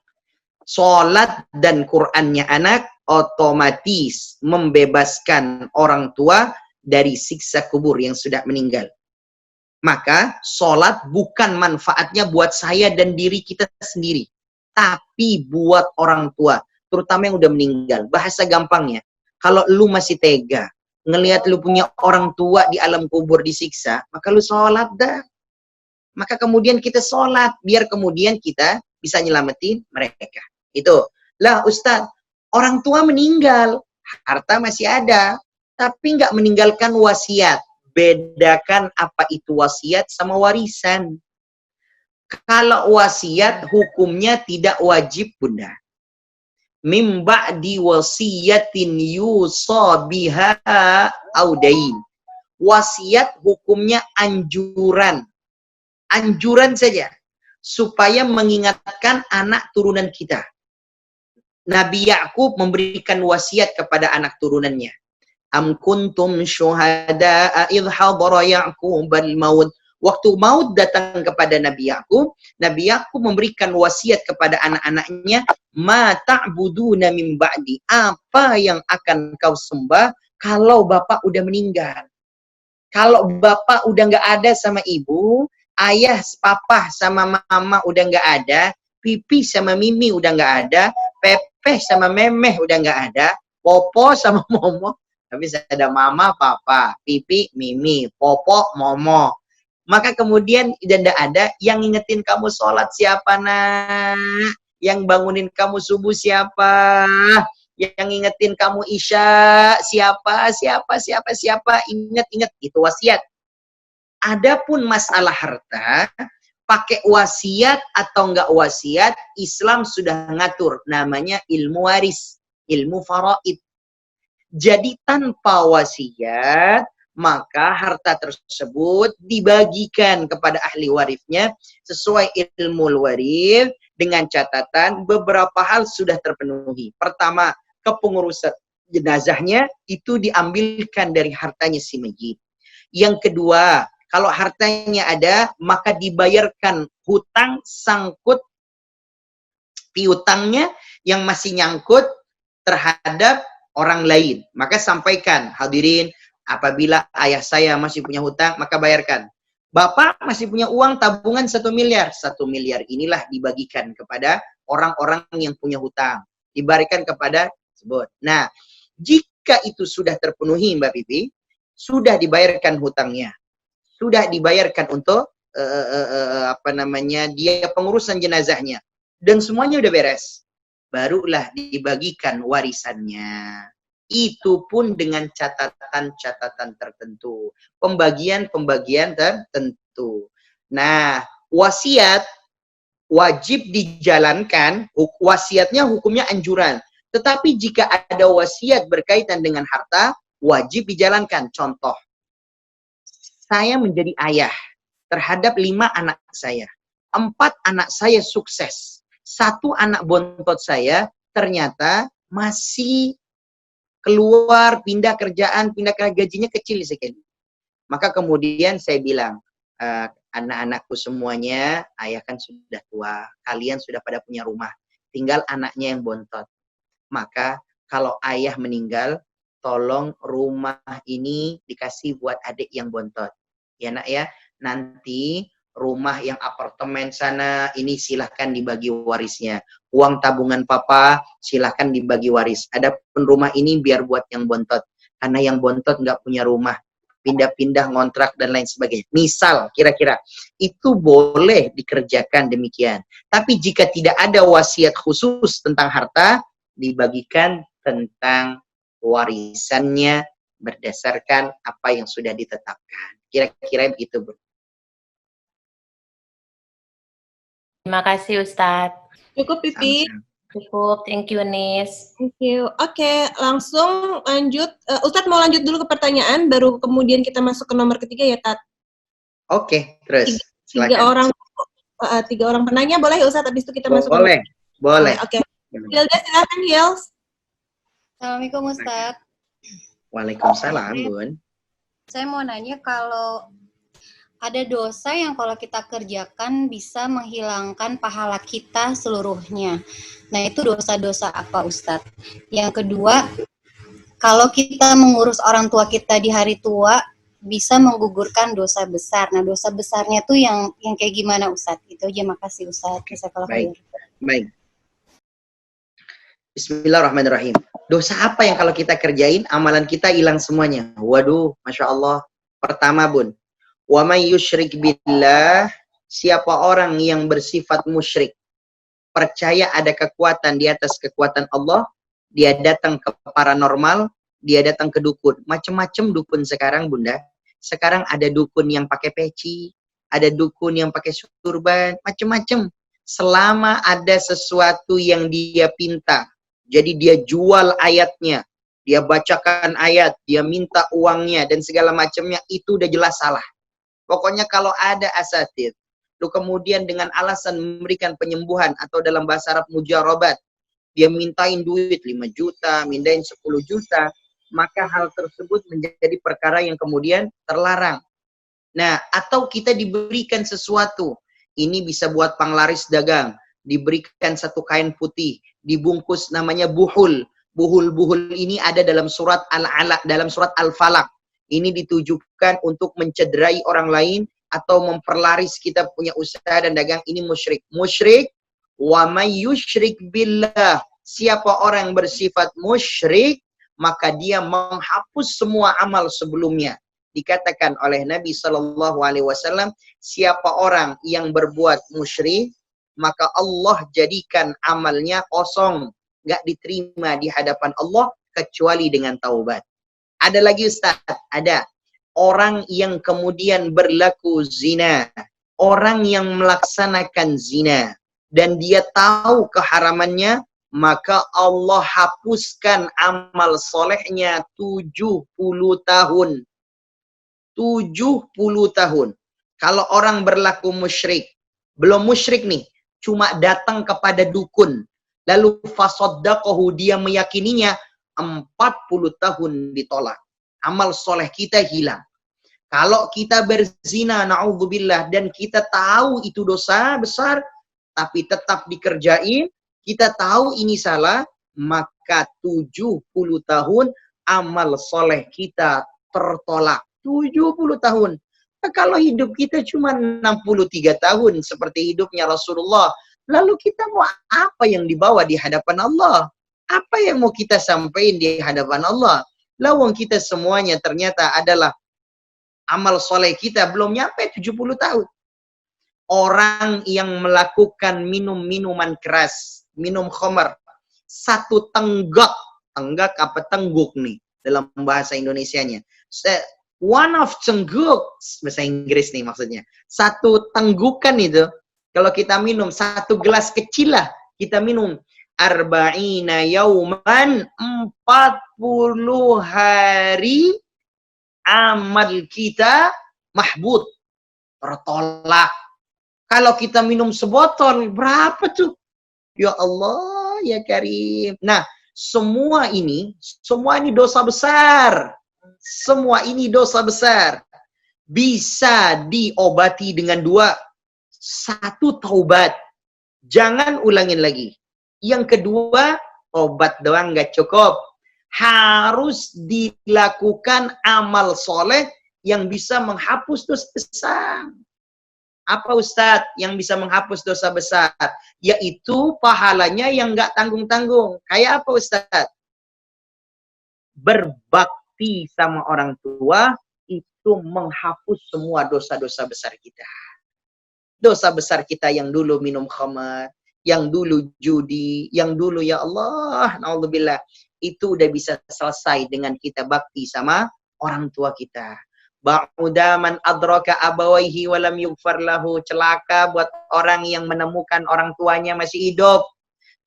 Salat dan Qur'annya anak otomatis membebaskan orang tua dari siksa kubur yang sudah meninggal. Maka salat bukan manfaatnya buat saya dan diri kita sendiri, tapi buat orang tua, terutama yang udah meninggal. Bahasa gampangnya, kalau lu masih tega ngelihat lu punya orang tua di alam kubur disiksa, maka lu salat dah. Maka kemudian kita salat biar kemudian kita bisa nyelamatin mereka. Itu. Lah Ustaz, orang tua meninggal, harta masih ada, tapi nggak meninggalkan wasiat. Bedakan apa itu wasiat sama warisan. Kalau wasiat hukumnya tidak wajib, Bunda. Mim ba'di wasiyatin yusa biha audain. Wasiat hukumnya anjuran. Anjuran saja. Supaya mengingatkan anak turunan kita. Nabi Yakub memberikan wasiat kepada anak turunannya. Am kuntum syuhada'a idh hadara Ya'qubal maut. Waktu maut datang kepada Nabi Yakub memberikan wasiat kepada anak-anaknya, ma ta'buduna min ba'di. Apa yang akan kau sembah kalau bapak udah meninggal? Kalau bapak udah nggak ada sama ibu, ayah, papa sama mama udah nggak ada, pipi sama mimi udah nggak ada, pepeh sama memeh udah nggak ada, popo sama momo, tapi ada mama, papa, pipi, mimi, popo, momo. Maka kemudian tidak ada yang ngingetin kamu sholat siapa nak? Yang bangunin kamu subuh siapa? Yang ngingetin kamu isya siapa? Ingat-ingat, itu wasiat. Adapun masalah harta, pakai wasiat atau enggak wasiat, Islam sudah ngatur. Namanya ilmu waris, ilmu faraid. Jadi tanpa wasiat, maka harta tersebut dibagikan kepada ahli warisnya sesuai ilmu waris dengan catatan beberapa hal sudah terpenuhi. Pertama, kepengurusan jenazahnya itu diambilkan dari hartanya si mayit. Yang kedua, kalau hartanya ada, maka dibayarkan hutang sangkut piutangnya yang masih nyangkut terhadap orang lain. Maka sampaikan, hadirin, apabila ayah saya masih punya hutang, maka bayarkan. Bapak masih punya uang tabungan 1 miliar. 1 miliar inilah dibagikan kepada orang-orang yang punya hutang. Diberikan kepada tersebut. Nah, jika itu sudah terpenuhi Mbak Pipi, sudah dibayarkan hutangnya. Sudah dibayarkan untuk dia pengurusan jenazahnya. Dan semuanya udah beres. Barulah dibagikan warisannya. Itu pun dengan catatan-catatan tertentu. Pembagian-pembagian tertentu. Nah, wasiat wajib dijalankan. Wasiatnya hukumnya anjuran. Tetapi jika ada wasiat berkaitan dengan harta, wajib dijalankan. Contoh, saya menjadi ayah terhadap 5 anak saya. 4 anak saya sukses. 1 anak bontot saya ternyata masih keluar, pindah kerjaan, gajinya kecil sekali. Maka kemudian saya bilang, anak-anakku semuanya, ayah kan sudah tua, kalian sudah pada punya rumah, tinggal anaknya yang bontot. Maka kalau ayah meninggal, tolong rumah ini dikasih buat adik yang bontot. Ya nak ya, nanti rumah yang apartemen sana ini silahkan dibagi warisnya. Uang tabungan papa silahkan dibagi waris. Adapun rumah ini biar buat yang bontot. Karena yang bontot nggak punya rumah. Pindah-pindah ngontrak dan lain sebagainya. Misal kira-kira itu boleh dikerjakan demikian. Tapi jika tidak ada wasiat khusus tentang harta, dibagikan tentang warisannya berdasarkan apa yang sudah ditetapkan. Kira-kira begitu, Bro. Terima kasih Ustadz. Cukup, Pipi. Cukup, thank you Nis. Thank you. Oke, langsung lanjut. Ustadz mau lanjut dulu ke pertanyaan, baru kemudian kita masuk ke nomor ketiga ya, Tat. Oke, terus. Tiga orang penanya, boleh Ustadz? Habis itu kita masuk. Boleh. Oke. Hilda, silakan Hils. Assalamualaikum Ustadz. Waalaikumsalam, Bun. Saya mau nanya kalau ada dosa yang kalau kita kerjakan bisa menghilangkan pahala kita seluruhnya. Nah, itu dosa-dosa apa, Ustadz? Yang kedua, kalau kita mengurus orang tua kita di hari tua, bisa menggugurkan dosa besar. Nah, dosa besarnya tuh yang kayak gimana, Ustadz? Itu aja, makasih, Ustadz. Baik. Bismillahirrahmanirrahim. Dosa apa yang kalau kita kerjain, amalan kita hilang semuanya? Waduh, Masya Allah. Pertama, Bun. Wa may yusyrik billah, siapa orang yang bersifat musyrik, percaya ada kekuatan di atas kekuatan Allah, dia datang ke paranormal, dia datang ke dukun. Macam-macam dukun sekarang, Bunda. Sekarang ada dukun yang pakai peci, ada dukun yang pakai surban, macam-macam. Selama ada sesuatu yang dia pinta Jadi dia jual ayatnya, dia bacakan ayat, dia minta uangnya dan segala macamnya, itu udah jelas salah. Pokoknya kalau ada asatid, lalu kemudian dengan alasan memberikan penyembuhan atau dalam bahasa Arab mujarobat, dia mintain duit 5 juta, mintain 10 juta, maka hal tersebut menjadi perkara yang kemudian terlarang. Nah, atau kita diberikan sesuatu, ini bisa buat panglaris dagang, diberikan satu kain putih, dibungkus namanya buhul. Buhul-buhul ini ada dalam surat Al-Alaq, dalam surat Al-Falaq. Ini ditujukan untuk mencederai orang lain atau memperlaris kita punya usaha dan dagang, ini musyrik. Musyrik, wa may yusyrik billah. Siapa orang yang bersifat musyrik, maka dia menghapus semua amal sebelumnya. Dikatakan oleh Nabi Shallallahu Alaihi Wasallam, siapa orang yang berbuat musyrik, maka Allah jadikan amalnya kosong, nggak diterima di hadapan Allah kecuali dengan taubat. Ada lagi Ustaz, ada orang yang kemudian berlaku zina, orang yang melaksanakan zina dan dia tahu keharamannya, maka Allah hapuskan amal solehnya 70 tahun. 70 tahun. Kalau orang berlaku musyrik, belum musyrik nih, cuma datang kepada dukun, lalu fasaddaqahu, dia meyakininya, 40 tahun ditolak. Amal soleh kita hilang. Kalau kita berzina, na'udzubillah, dan kita tahu itu dosa besar, tapi tetap dikerjain, kita tahu ini salah, maka 70 tahun amal soleh kita tertolak. 70 tahun. Nah, kalau hidup kita cuma 63 tahun seperti hidupnya Rasulullah, lalu kita mau apa yang dibawa di hadapan Allah? Apa yang mau kita sampaikan di hadapan Allah? Lawang kita semuanya ternyata adalah amal soleh kita belum nyampe 70 tahun. Orang yang melakukan minum minuman keras, minum khamar, satu tenggak apa tengguk nih dalam bahasa Indonesianya. One of tengguk, bahasa Inggris nih maksudnya. Satu tenggukan itu, kalau kita minum, satu gelas kecil lah, kita minum. Arba'ina yauman, 40 hari, amal kita mahbud, tertolak. Kalau kita minum sebotol, berapa tuh? Ya Allah, ya Karim. Nah, semua ini dosa besar. Semua ini dosa besar. Bisa diobati dengan dua. Satu, taubat. Jangan ulangin lagi. Yang kedua, obat doang nggak cukup. Harus dilakukan amal soleh yang bisa menghapus dosa besar. Apa Ustadz yang bisa menghapus dosa besar? Yaitu pahalanya yang nggak tanggung-tanggung. Kayak apa Ustadz? Berbakti sama orang tua itu menghapus semua dosa-dosa besar kita. Dosa besar kita yang dulu minum khamar, yang dulu judi, yang dulu ya Allah, naudzubillah, itu udah bisa selesai dengan kita bakti sama orang tua kita. Ba'uda man adraka abawaihi walam yughfar lahu. Celaka buat orang yang menemukan orang tuanya masih hidup,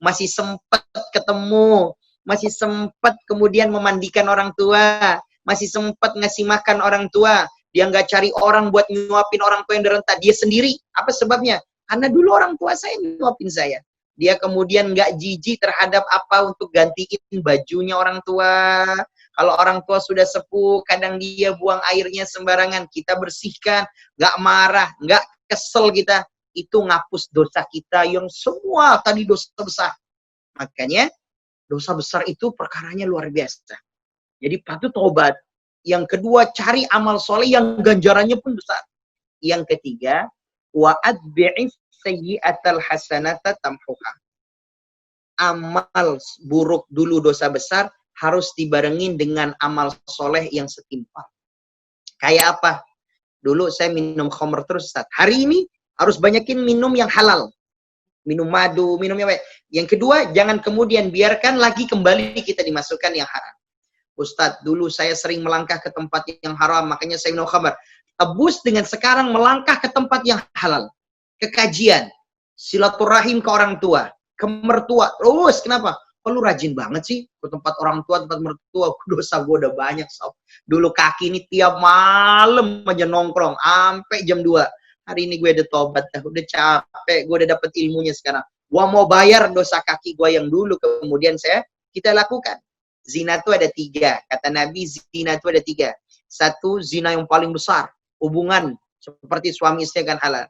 masih sempat ketemu, masih sempat kemudian memandikan orang tua, masih sempat ngasih makan orang tua. Dia nggak cari orang buat nyuapin orang tua yang derenta, dia sendiri. Apa sebabnya? Karena dulu orang tua saya nyuapin saya. Dia kemudian nggak jijik terhadap apa untuk gantiin bajunya orang tua. Kalau orang tua sudah sepuh, kadang dia buang airnya sembarangan, kita bersihkan, nggak marah, nggak kesel kita. Itu ngapus dosa kita yang semua tadi dosa besar. Makanya dosa besar itu perkaranya luar biasa. Jadi patut taubat. Yang kedua, cari amal soleh yang ganjarannya pun besar. Yang ketiga, wa'adbi'is sayyi'atal hasanata tamhuha. Amal buruk dulu dosa besar harus dibarengin dengan amal soleh yang setimpal. Kayak apa? Dulu saya minum khamr terus, Ustaz. Hari ini harus banyakin minum yang halal. Minum madu, minum yang baik. Yang kedua, jangan kemudian biarkan lagi kembali kita dimasukkan yang haram. Ustadz, dulu saya sering melangkah ke tempat yang haram, makanya saya minum khamr. Tebus dengan sekarang melangkah ke tempat yang halal. Ke kajian, silaturahim ke orang tua, ke mertua. Terus, kenapa? kok lu rajin banget sih ke tempat orang tua, tempat mertua? Dosa gue udah banyak, sob. Dulu kaki ini tiap malam aja nongkrong sampai jam 2. Hari ini gue udah tobat, udah capek, gue udah dapet ilmunya sekarang. Gue mau bayar dosa kaki gue yang dulu, kemudian kita lakukan. Zina itu ada 3. Kata Nabi, zina itu ada 3. 1, zina yang paling besar. Hubungan seperti suami istri kan halal.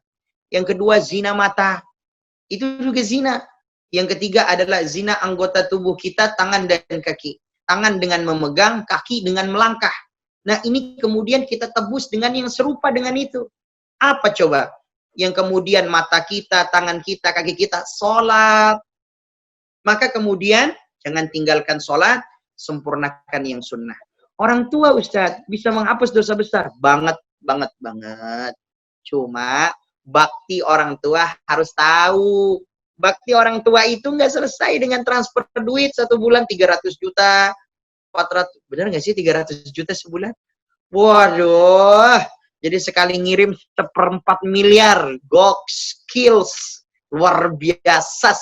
Yang kedua, zina mata. Itu juga zina. Yang ketiga adalah zina anggota tubuh kita, tangan dan kaki. Tangan dengan memegang, kaki dengan melangkah. Nah, ini kemudian kita tebus dengan yang serupa dengan itu. Apa coba? Yang kemudian mata kita, tangan kita, kaki kita, sholat. Maka kemudian, jangan tinggalkan sholat, sempurnakan yang sunnah. Orang tua, Ustadz, bisa menghapus dosa besar. Banget. Cuma, bakti orang tua harus tahu. Bakti orang tua itu nggak selesai dengan transfer duit 1 bulan 300 juta, 400, benar nggak sih 300 juta sebulan? Waduh, jadi sekali ngirim 1/4 miliar, goks, skills, luar biasa.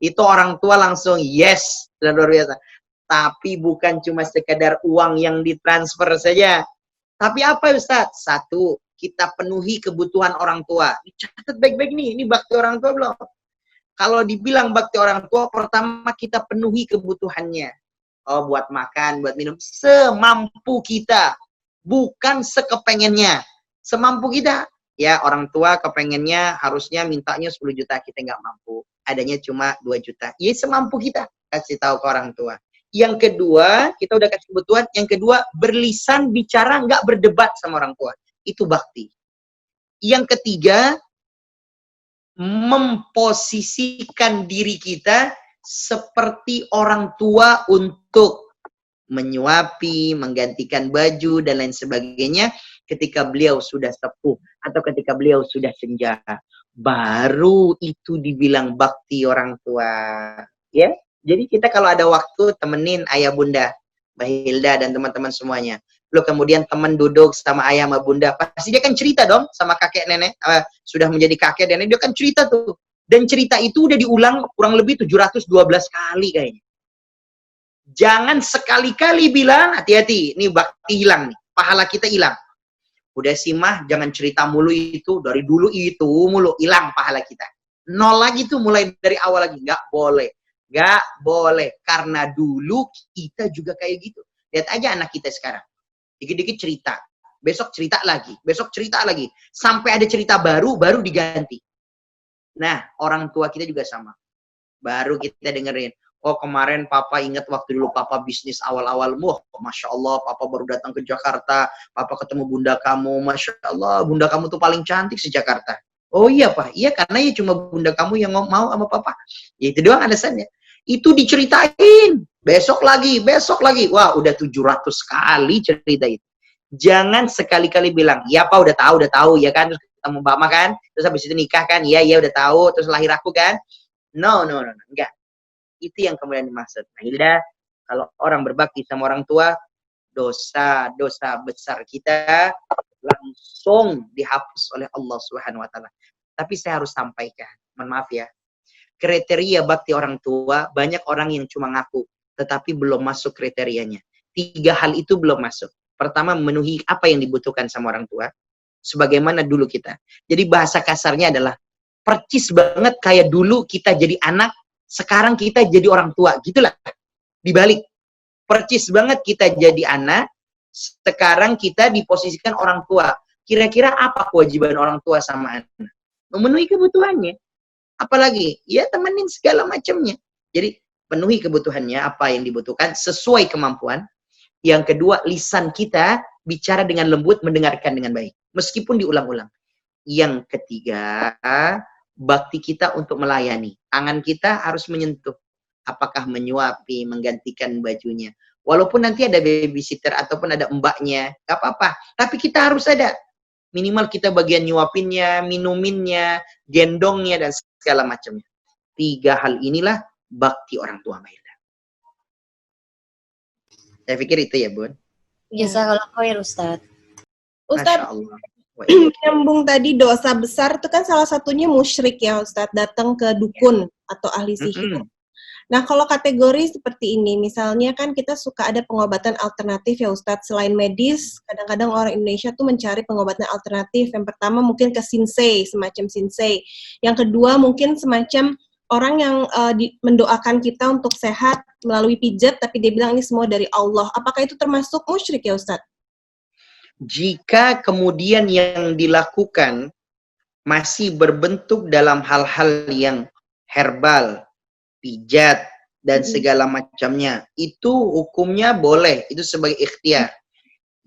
Itu orang tua langsung yes, luar biasa. Tapi bukan cuma sekadar uang yang ditransfer saja. Tapi apa Ustadz? 1, kita penuhi kebutuhan orang tua. Catat baik-baik nih, ini bakti orang tua belum? Kalau dibilang bakti orang tua, pertama kita penuhi kebutuhannya. Oh, buat makan, buat minum, semampu kita. Bukan sekepengennya. Semampu kita. Ya, orang tua kepengennya harusnya mintanya 10 juta, kita nggak mampu. Adanya cuma 2 juta. Ya, semampu kita. Kasih tahu ke orang tua. Yang kedua, kita udah kasih kebutuhan. Yang kedua, berlisan bicara, nggak berdebat sama orang tua. Itu bakti. Yang ketiga, memposisikan diri kita seperti orang tua untuk menyuapi, menggantikan baju, dan lain sebagainya ketika beliau sudah sepuh atau ketika beliau sudah senja. Baru itu dibilang bakti orang tua. Ya, jadi kita kalau ada waktu temenin ayah bunda, Mbak Hilda dan teman-teman semuanya. Lo kemudian teman duduk sama ayah sama bunda, pasti dia kan cerita dong sama kakek nenek, sudah menjadi kakek dan nenek, dia kan cerita tuh. Dan cerita itu udah diulang kurang lebih 712 kali kayaknya. Jangan sekali-kali bilang, hati-hati, ini bakti hilang nih, pahala kita hilang. Udah sih mah, jangan cerita mulu itu, dari dulu itu mulu, hilang pahala kita. 0 lagi tuh, mulai dari awal lagi, nggak boleh. Nggak boleh, karena dulu kita juga kayak gitu. Lihat aja anak kita sekarang. Dikit-dikit cerita, besok cerita lagi, sampai ada cerita baru diganti. Nah, orang tua kita juga sama. Baru kita dengerin, oh kemarin papa ingat waktu dulu papa bisnis awal-awal, wah Masya Allah, papa baru datang ke Jakarta, papa ketemu bunda kamu, Masya Allah, bunda kamu tuh paling cantik se Jakarta. Oh iya Pak, iya karena ya cuma bunda kamu yang mau sama papa. Ya itu doang alasannya. Itu diceritain. Besok lagi. Wah, udah 700 kali cerita itu. Jangan sekali-kali bilang, ya Pak udah tahu ya kan. Terus ketemu Mama kan. Terus habis itu nikah kan. Iya udah tahu. Terus lahir aku kan. No. Enggak. Itu yang kemudian dimaksud. Nah, Hilda, kalau orang berbakti sama orang tua, dosa-dosa besar kita langsung dihapus oleh Allah Subhanahu wa taala. Tapi saya harus sampaikan, mohon maaf ya. Kriteria bakti orang tua, banyak orang yang cuma ngaku, tetapi belum masuk kriterianya. 3 hal itu belum masuk. Pertama, memenuhi apa yang dibutuhkan sama orang tua, sebagaimana dulu kita. Jadi bahasa kasarnya adalah, percis banget kayak dulu kita jadi anak, sekarang kita jadi orang tua. Gitulah, dibalik. Percis banget kita jadi anak, sekarang kita diposisikan orang tua. Kira-kira apa kewajiban orang tua sama anak? Memenuhi kebutuhannya. Apalagi, ya temenin segala macamnya. Jadi, penuhi kebutuhannya, apa yang dibutuhkan, sesuai kemampuan. Yang kedua, lisan kita bicara dengan lembut, mendengarkan dengan baik. Meskipun diulang-ulang. Yang ketiga, bakti kita untuk melayani. Tangan kita harus menyentuh. Apakah menyuapi, menggantikan bajunya. Walaupun nanti ada babysitter ataupun ada mbaknya, gak apa-apa. Tapi kita harus ada. Minimal kita bagian nyuapinnya, minuminnya, gendongnya, dan segala macamnya. 3 hal inilah bakti orang tua, Mbak Hilda. Saya pikir itu ya, Bun. Jazakallah khair, Ustadz. Ustadz, nyambung tadi dosa besar itu kan salah satunya musyrik ya Ustadz, datang ke dukun atau ahli sihir. Nah, kalau kategori seperti ini, misalnya kan kita suka ada pengobatan alternatif ya Ustadz, selain medis, kadang-kadang orang Indonesia tuh mencari pengobatan alternatif. Yang pertama mungkin ke sinsei, semacam sinsei. Yang kedua mungkin semacam orang yang mendoakan kita untuk sehat melalui pijat, tapi dia bilang ini semua dari Allah. Apakah itu termasuk musyrik ya Ustadz? Jika kemudian yang dilakukan masih berbentuk dalam hal-hal yang herbal, pijat, dan segala macamnya, itu hukumnya boleh, itu sebagai ikhtiar.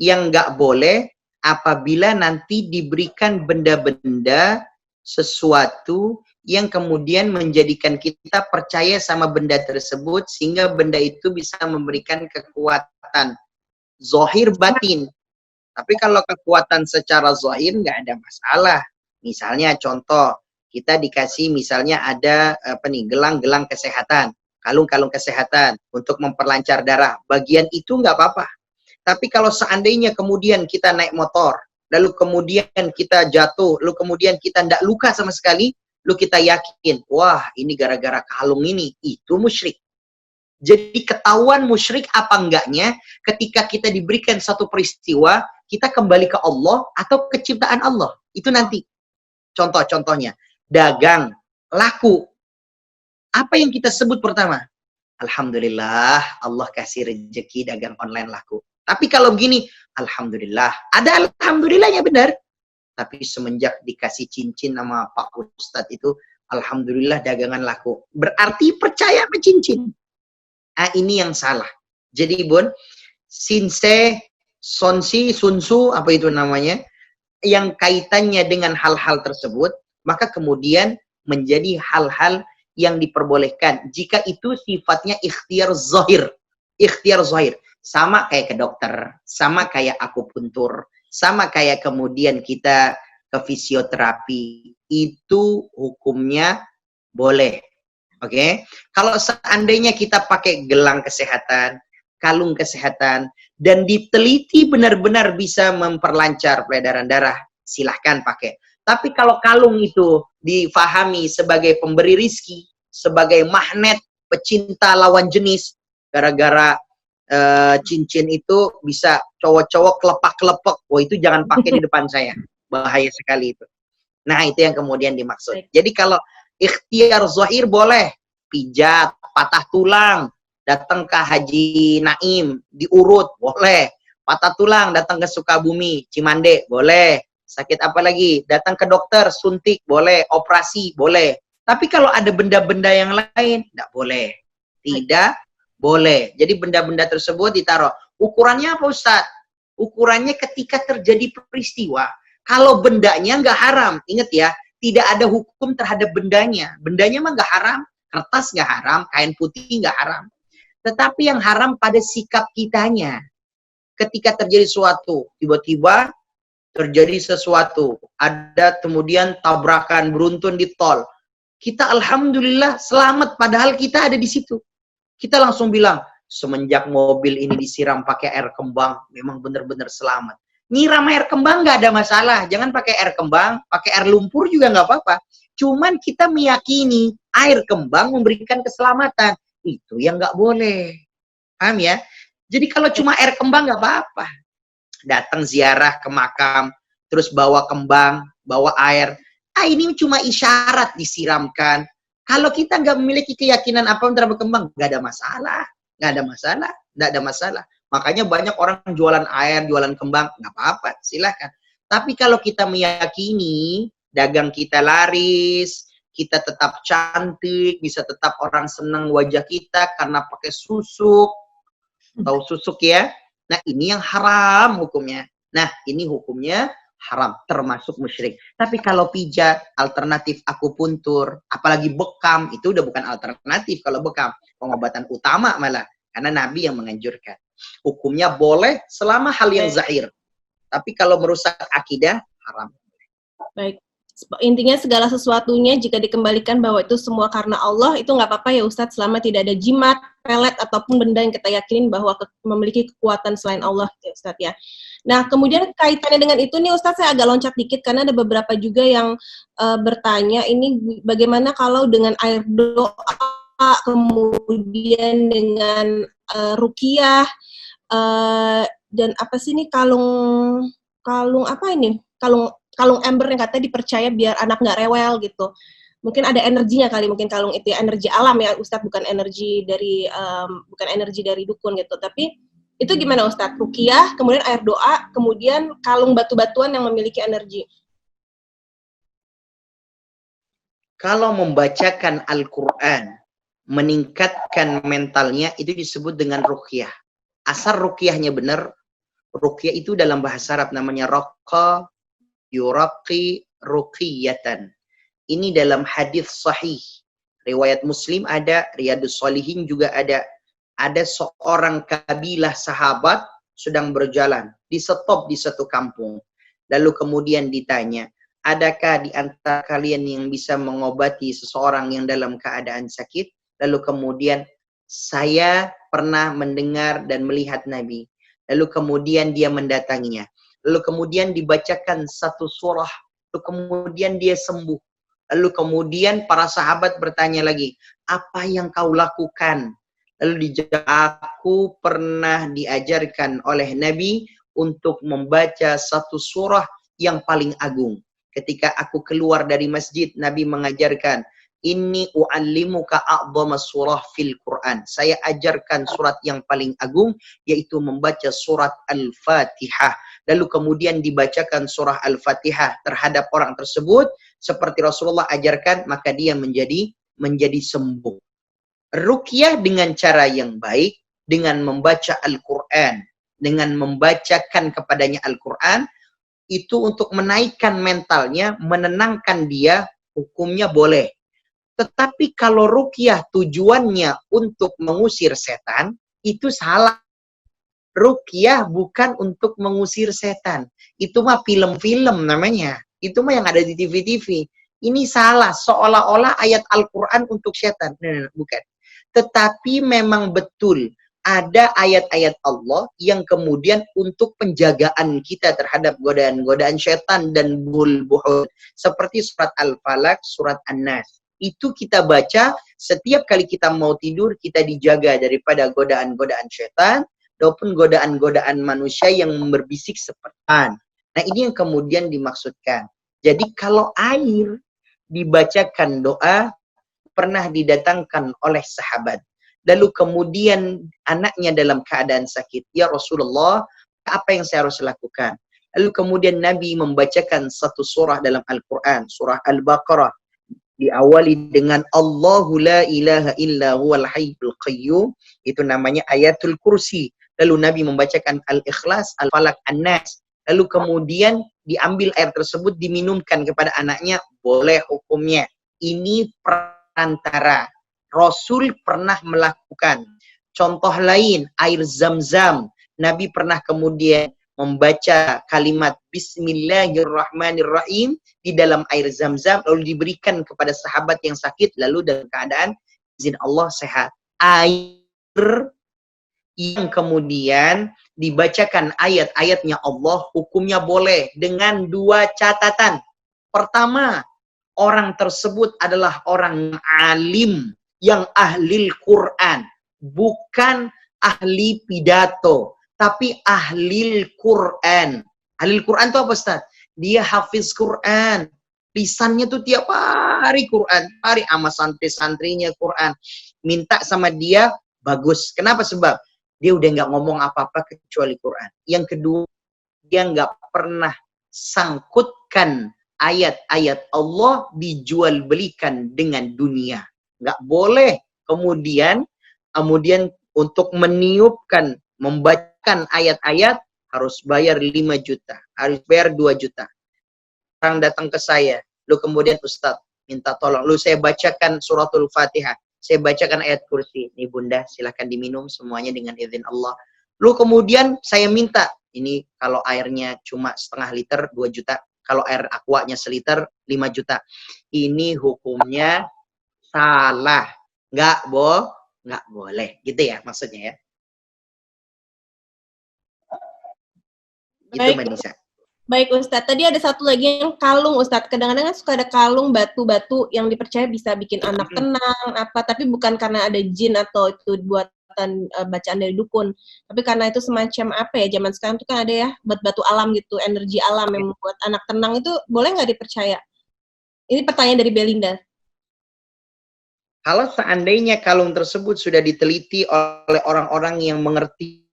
Yang nggak boleh apabila nanti diberikan benda-benda sesuatu yang kemudian menjadikan kita percaya sama benda tersebut, sehingga benda itu bisa memberikan kekuatan zahir batin. Tapi kalau kekuatan secara zahir nggak ada masalah. Misalnya contoh, kita dikasih misalnya ada gelang-gelang kesehatan, kalung-kalung kesehatan untuk memperlancar darah. Bagian itu nggak apa-apa. Tapi kalau seandainya kemudian kita naik motor, lalu kemudian kita jatuh, lalu kemudian kita tidak luka sama sekali, lalu kita yakin, wah ini gara-gara kalung ini, itu musyrik. Jadi ketahuan musyrik apa enggaknya ketika kita diberikan satu peristiwa, kita kembali ke Allah atau ke ciptaan Allah. Itu nanti. Contoh-contohnya, dagang, laku. Apa yang kita sebut pertama? Alhamdulillah, Allah kasih rezeki dagang online laku. Tapi kalau begini, Alhamdulillah. Ada Alhamdulillahnya benar. Tapi semenjak dikasih cincin sama Pak Ustadz itu, Alhamdulillah dagangan laku. Berarti percaya sama cincin. Ah, ini yang salah. Jadi Bun, sinsei, sonsi, sunsu, apa itu namanya, yang kaitannya dengan hal-hal tersebut, maka kemudian menjadi hal-hal yang diperbolehkan jika itu sifatnya ikhtiar zahir. Ikhtiar zahir. Sama kayak ke dokter, sama kayak akupuntur, sama kayak kemudian kita ke fisioterapi. Itu hukumnya boleh. Oke? Kalau seandainya kita pakai gelang kesehatan, kalung kesehatan, dan diteliti benar-benar bisa memperlancar peredaran darah, silahkan pakai. Tapi kalau kalung itu difahami sebagai pemberi rizki, sebagai magnet pecinta lawan jenis, gara-gara cincin itu bisa cowok-cowok kelepak-kelepek, wah itu jangan pakai di depan saya, bahaya sekali itu. Nah itu yang kemudian dimaksud. Jadi kalau ikhtiar zahir boleh, pijat, patah tulang, datang ke Haji Naim, diurut, boleh. Patah tulang, datang ke Sukabumi, Cimande, boleh. Sakit apa lagi? Datang ke dokter, suntik, boleh. Operasi, boleh. Tapi kalau ada benda-benda yang lain, tidak boleh. Tidak boleh. Jadi benda-benda tersebut ditaruh. Ukurannya apa Ustaz? Ukurannya ketika terjadi peristiwa. Kalau bendanya nggak haram, ingat ya, tidak ada hukum terhadap bendanya. Bendanya mah nggak haram, kertas nggak haram, kain putih nggak haram. Tetapi yang haram pada sikap kitanya. Ketika terjadi sesuatu, tiba-tiba terjadi sesuatu, ada kemudian tabrakan beruntun di tol. Kita alhamdulillah selamat, padahal kita ada di situ. Kita langsung bilang, semenjak mobil ini disiram pakai air kembang, memang benar-benar selamat. Nyiram air kembang nggak ada masalah, jangan pakai air kembang, pakai air lumpur juga nggak apa-apa. Cuman kita meyakini air kembang memberikan keselamatan. Itu yang nggak boleh. Paham ya? Jadi kalau cuma air kembang nggak apa-apa. Datang ziarah ke makam, terus bawa kembang, bawa air. Ah ini cuma isyarat disiramkan. Kalau kita nggak memiliki keyakinan apa yang terhadap kembang, nggak ada masalah. Nggak ada masalah. Nggak ada masalah. Makanya banyak orang jualan air, jualan kembang. Nggak apa-apa, silahkan. Tapi kalau kita meyakini dagang kita laris, kita tetap cantik, bisa tetap orang senang wajah kita karena pakai susuk. Tahu susuk ya? Nah, ini yang haram hukumnya. Nah, ini hukumnya haram, termasuk musyrik. Tapi kalau pijat, alternatif akupuntur, apalagi bekam, itu udah bukan alternatif kalau bekam. Pengobatan utama malah. Karena Nabi yang menganjurkan. Hukumnya boleh selama hal yang zahir. Tapi kalau merusak akidah, haram. Baik. Intinya segala sesuatunya jika dikembalikan bahwa itu semua karena Allah, itu nggak apa-apa ya Ustadz, selama tidak ada jimat, pelet, ataupun benda yang kita yakinin bahwa memiliki kekuatan selain Allah ya Ustadz ya. Nah kemudian kaitannya dengan itu nih Ustadz, saya agak loncat dikit karena ada beberapa juga yang bertanya, ini bagaimana kalau dengan air doa kemudian dengan ruqyah, dan apa sih ini kalung apa ini? Kalung ember yang katanya dipercaya biar anak nggak rewel gitu. Mungkin ada energinya kali, mungkin kalung itu ya, energi alam ya Ustadz, bukan energi dari dukun gitu. Tapi itu gimana Ustadz? Ruqyah, kemudian air doa, kemudian kalung batu-batuan yang memiliki energi. Kalau membacakan Al-Quran, meningkatkan mentalnya, itu disebut dengan ruqyah. Asal ruqyahnya benar, ruqyah itu dalam bahasa Arab namanya raqqa, yuraqi, ruqiyatan. Ini dalam hadis sahih. Riwayat Muslim ada, Riyadus Shalihin juga ada. Ada seorang kabilah sahabat sedang berjalan, di stop di satu kampung. Lalu kemudian ditanya, adakah di antara kalian yang bisa mengobati seseorang yang dalam keadaan sakit? Lalu kemudian, saya pernah mendengar dan melihat Nabi. Lalu kemudian dia mendatanginya. Lalu kemudian dibacakan satu surah. Lalu kemudian dia sembuh. Lalu kemudian para sahabat bertanya lagi, apa yang kau lakukan? Lalu dijawab, aku pernah diajarkan oleh Nabi untuk membaca satu surah yang paling agung. Ketika aku keluar dari masjid, Nabi mengajarkan, inni u'allimuka a'dhama surah fil Quran. Saya ajarkan surat yang paling agung, yaitu membaca surat Al-Fatihah. Lalu kemudian dibacakan surah Al-Fatihah terhadap orang tersebut, seperti Rasulullah ajarkan, maka dia menjadi sembuh. Ruqyah dengan cara yang baik, dengan membaca Al-Quran, dengan membacakan kepadanya Al-Quran, itu untuk menaikkan mentalnya, menenangkan dia, hukumnya boleh. Tetapi kalau ruqyah tujuannya untuk mengusir setan, itu salah. Ruqyah bukan untuk mengusir setan. Itu mah film-film namanya. Itu mah yang ada di TV-TV. Ini salah, seolah-olah ayat Al-Quran untuk setan. Nah, bukan. Tetapi memang betul, ada ayat-ayat Allah yang kemudian untuk penjagaan kita terhadap godaan-godaan setan dan buhul. Seperti surat Al-Falaq, surat An-Nas. Itu kita baca, setiap kali kita mau tidur, kita dijaga daripada godaan-godaan setan, ataupun godaan-godaan manusia yang berbisik seperti. Nah, ini yang kemudian dimaksudkan. Jadi kalau air dibacakan doa, pernah didatangkan oleh sahabat. Lalu kemudian anaknya dalam keadaan sakit. Ya Rasulullah, apa yang saya harus lakukan? Lalu kemudian Nabi membacakan satu surah dalam Al-Quran, surah Al-Baqarah. Diawali dengan Allahu la ilaha illa huwal hayyul qayyum. Itu namanya ayatul kursi. Lalu Nabi membacakan Al-Ikhlas, Al-Falaq, An-Nas. Lalu kemudian diambil air tersebut, diminumkan kepada anaknya, boleh hukumnya. Ini perantara. Rasul pernah melakukan. Contoh lain, air Zam-Zam. Nabi pernah kemudian membaca kalimat Bismillahirrahmanirrahim di dalam air Zam-Zam, lalu diberikan kepada sahabat yang sakit, lalu dalam keadaan izin Allah sehat. Air yang kemudian dibacakan ayat-ayatnya Allah, hukumnya boleh dengan dua catatan. Pertama, orang tersebut adalah orang alim yang ahli Quran, bukan ahli pidato, tapi ahli Quran. Ahli Quran itu apa, Ustaz? Dia hafiz Quran. Lisannya tuh tiap hari Quran. Hari sama santri-santrinya Quran. Minta sama dia, bagus. Kenapa? Sebab dia udah nggak ngomong apa-apa kecuali Quran. Yang kedua, dia nggak pernah sangkutkan ayat-ayat Allah dijual belikan dengan dunia. Nggak boleh. Kemudian untuk meniupkan, membacakan ayat-ayat, harus bayar 5 juta. Harus bayar 2 juta. Orang datang ke saya, lu kemudian Ustadz minta tolong, lu saya bacakan suratul Fatihah, saya bacakan ayat kursi. Ini Bunda, silahkan diminum semuanya dengan izin Allah. Lu kemudian saya minta, ini kalau airnya cuma setengah liter 2 juta, kalau air aquanya seliter 5 juta. Ini hukumnya salah. Nggak boleh. Gitu ya maksudnya ya. Gitu Mbak Nisa. Baik Ustadz, tadi ada satu lagi yang kalung Ustadz. Kadang-kadang kan suka ada kalung batu-batu yang dipercaya bisa bikin anak tenang, apa, tapi bukan karena ada jin atau itu buatan bacaan dari dukun. Tapi karena itu semacam apa ya, zaman sekarang tuh kan ada ya batu-batu alam gitu, energi alam yang membuat anak tenang, itu boleh nggak dipercaya? Ini pertanyaan dari Belinda. Kalau seandainya kalung tersebut sudah diteliti oleh orang-orang yang mengerti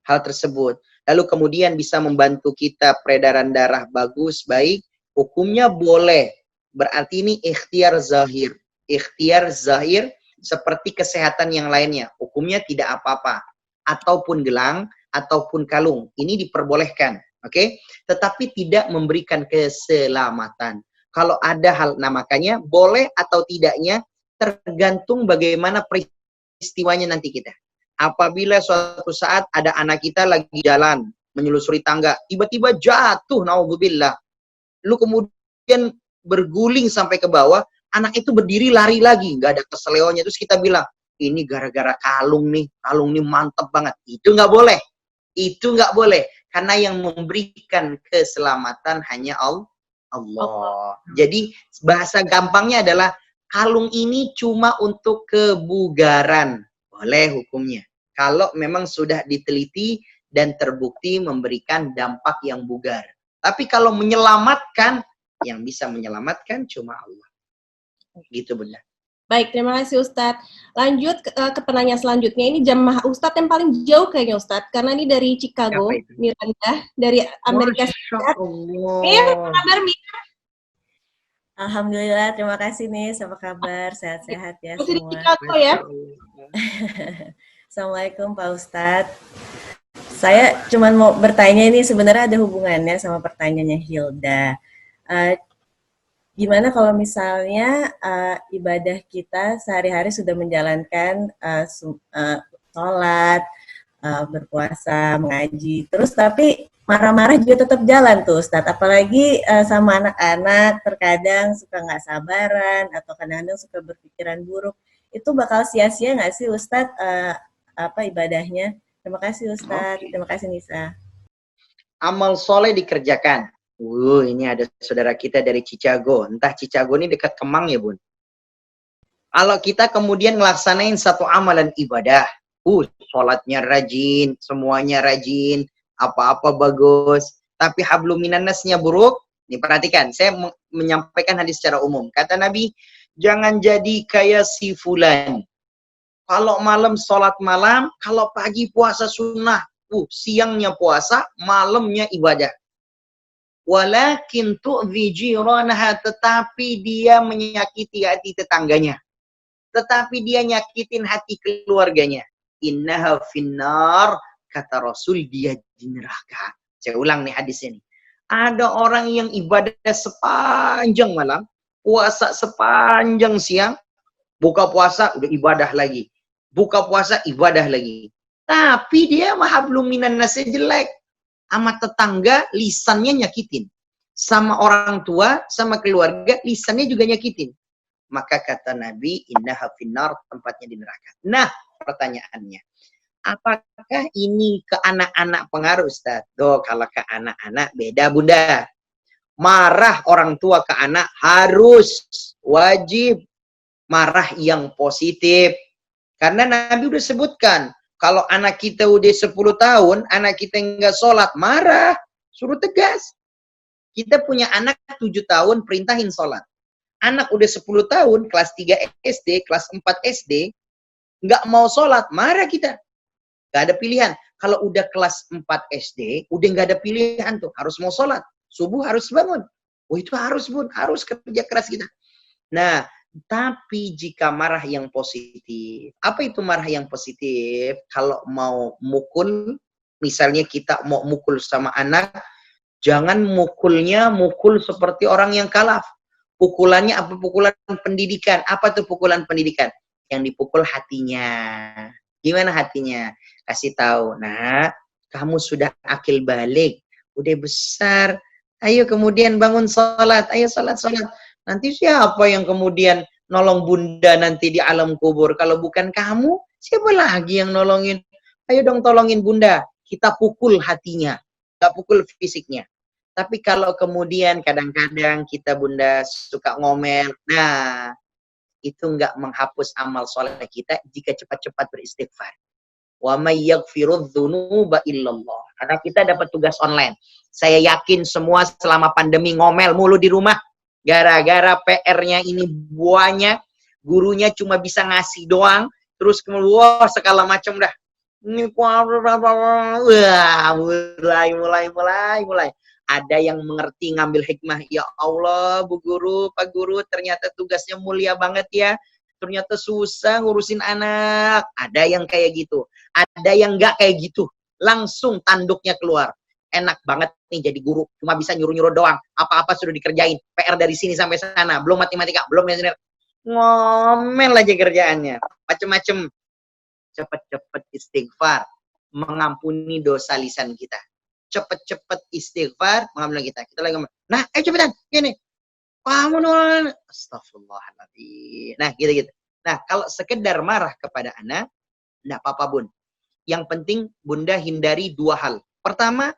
hal tersebut, lalu kemudian bisa membantu kita peredaran darah bagus, baik, hukumnya boleh. Berarti ini ikhtiar zahir. Ikhtiar zahir seperti kesehatan yang lainnya. Hukumnya tidak apa-apa. Ataupun gelang, ataupun kalung. Ini diperbolehkan. Oke? Tetapi tidak memberikan keselamatan. Kalau ada hal, nah makanya boleh atau tidaknya tergantung bagaimana peristiwanya nanti kita. Apabila suatu saat ada anak kita lagi jalan menyelusuri tangga, tiba-tiba jatuh, naudzubillah. Lu kemudian berguling sampai ke bawah, anak itu berdiri lari lagi, nggak ada keseleonya. Terus kita bilang, ini gara-gara kalung nih mantep banget. Itu nggak boleh. Itu nggak boleh. Karena yang memberikan keselamatan hanya Allah. Jadi bahasa gampangnya adalah kalung ini cuma untuk kebugaran. Boleh hukumnya. Kalau memang sudah diteliti dan terbukti memberikan dampak yang bugar. Tapi kalau menyelamatkan, yang bisa menyelamatkan cuma Allah. Gitu Bunda. Baik, terima kasih Ustadz. Lanjut ke penanya selanjutnya. Ini jamaah Ustadz yang paling jauh kayaknya Ustadz. Karena ini dari Chicago, Miranda. Dari Amerika Serikat. Mir, apa kabar Mir? Alhamdulillah, terima kasih nih. Apa kabar? Sehat-sehat ya semua. Di Chicago ya. Assalamualaikum Pak Ustadz. Saya cuma mau bertanya ini sebenarnya ada hubungannya sama pertanyaannya Hilda. Gimana kalau misalnya ibadah kita sehari-hari sudah menjalankan sholat, berpuasa, mengaji, terus tapi marah-marah juga tetap jalan tuh Ustadz, apalagi sama anak-anak terkadang suka nggak sabaran atau kadang-kadang suka berpikiran buruk, itu bakal sia-sia nggak sih Ustadz ibadahnya? Terima kasih Ustadz, terima kasih Nisa. Amal soleh dikerjakan. Ini ada saudara kita dari Chicago. Entah Chicago ini dekat Kemang ya Bun. Kalau kita kemudian ngelaksanain satu amalan ibadah, sholatnya rajin, semuanya rajin, apa-apa bagus, tapi hablum minan nasnya buruk. Nih perhatikan, saya menyampaikan hadis secara umum. Kata Nabi, jangan jadi kayak si fulan. Kalau malam sholat malam, kalau pagi puasa sunnah, siangnya puasa, malamnya ibadah. Walakin tu'dhi jiranaha, tetapi dia menyakiti hati tetangganya. Tetapi dia nyakitin hati keluarganya. Innaha finnar, kata Rasul, dia di neraka. Saya ulang nih hadis ini. Ada orang yang ibadah sepanjang malam, puasa sepanjang siang, buka puasa udah ibadah lagi. Buka puasa ibadah lagi. Tapi dia mahablum minan nasi jelek. Sama tetangga lisannya nyakitin. Sama orang tua, sama keluarga lisannya juga nyakitin. Maka kata Nabi, innaha finnar, tempatnya di neraka. Nah, pertanyaannya, apakah ini ke anak-anak pengaruh Ustaz? Kalau ke anak-anak beda Bunda. Marah orang tua ke anak harus, wajib. Marah yang positif. Karena Nabi udah sebutkan, kalau anak kita udah 10 tahun, anak kita nggak sholat, marah. Suruh tegas. Kita punya anak 7 tahun, perintahin sholat. Anak udah 10 tahun, kelas 3 SD, kelas 4 SD, nggak mau sholat, marah kita. Nggak ada pilihan. Kalau udah kelas 4 SD, udah nggak ada pilihan tuh. Harus mau sholat. Subuh harus bangun. Itu harus Bun, harus kerja keras kita. Nah, tapi jika marah yang positif, apa itu marah yang positif? Kalau mau mukul, misalnya kita mau mukul sama anak, jangan mukulnya mukul seperti orang yang kalaf. Pukulannya apa? Pukulan pendidikan. Apa tuh pukulan pendidikan? Yang dipukul hatinya. Gimana hatinya? Kasih tahu, nah, kamu sudah akil balik, udah besar, ayo kemudian bangun sholat, ayo sholat. Nanti siapa yang kemudian nolong Bunda nanti di alam kubur? Kalau bukan kamu, siapa lagi yang nolongin? Ayo dong tolongin Bunda. Kita pukul hatinya. nggak pukul fisiknya. Tapi kalau kemudian kadang-kadang kita bunda suka ngomel, nah itu nggak menghapus amal soleh kita jika cepat-cepat beristighfar. Wa may yaghfirudz dzunuba illallah. Karena kita dapat tugas online. Saya yakin semua selama pandemi ngomel mulu di rumah. Gara-gara PR-nya ini banyak, gurunya cuma bisa ngasih doang, terus kemudian wah segala macam dah. Ini wah, mulai. Ada yang mengerti ngambil hikmah. Ya Allah, Bu Guru, Pak Guru, ternyata tugasnya mulia banget ya. Ternyata susah ngurusin anak. Ada yang kayak gitu. Ada yang nggak kayak gitu. Langsung tanduknya keluar. Enak banget nih jadi guru. Cuma bisa nyuruh-nyuruh doang. Apa-apa sudah dikerjain. PR dari sini sampai sana. Belum matematika. Belum ngomel aja kerjaannya. Macem-macem. Cepet-cepet istighfar. Mengampuni dosa lisan kita. Cepet-cepet istighfar. Mengampuni kita. Kita lagi ngomong. Nah, cepetan. Gini. Kamu nol. Astagfirullahaladzim. Nah, gitu-gitu. Nah, kalau sekedar marah kepada anak, enggak apa-apa, Bun. Yang penting Bunda hindari dua hal. Pertama,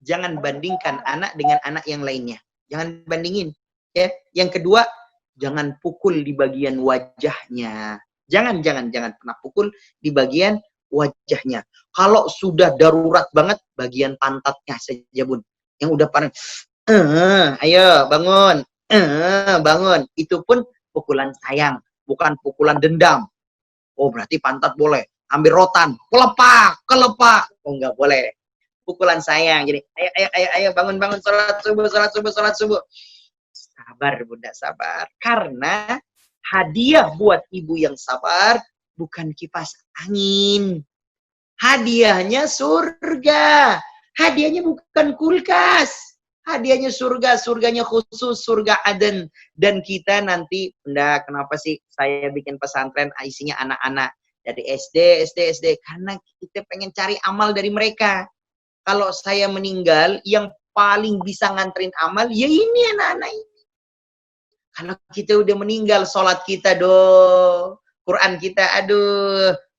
jangan bandingkan anak dengan anak yang lainnya. Jangan bandingin. Ya. Yang kedua, jangan pukul di bagian wajahnya. Jangan pernah pukul di bagian wajahnya. Kalau sudah darurat banget, bagian pantatnya saja, Bun. Yang udah paling, ayo bangun, bangun. Itu pun pukulan sayang, bukan pukulan dendam. Oh, berarti pantat boleh. Ambil rotan, kelepak. Oh, enggak boleh. Pukulan sayang. Jadi, ayo bangun, sholat subuh. Sabar, Bunda, sabar. Karena hadiah buat ibu yang sabar bukan kipas angin. Hadiahnya surga. Hadiahnya bukan kulkas. Hadiahnya surga. Surganya khusus, surga Aden. Dan kita nanti, Bunda, kenapa sih saya bikin pesantren isinya anak-anak dari SD. Karena kita pengen cari amal dari mereka. Kalau saya meninggal, yang paling bisa nganterin amal, ya ini anak-anak ini. Kalau kita udah meninggal, sholat kita Quran kita,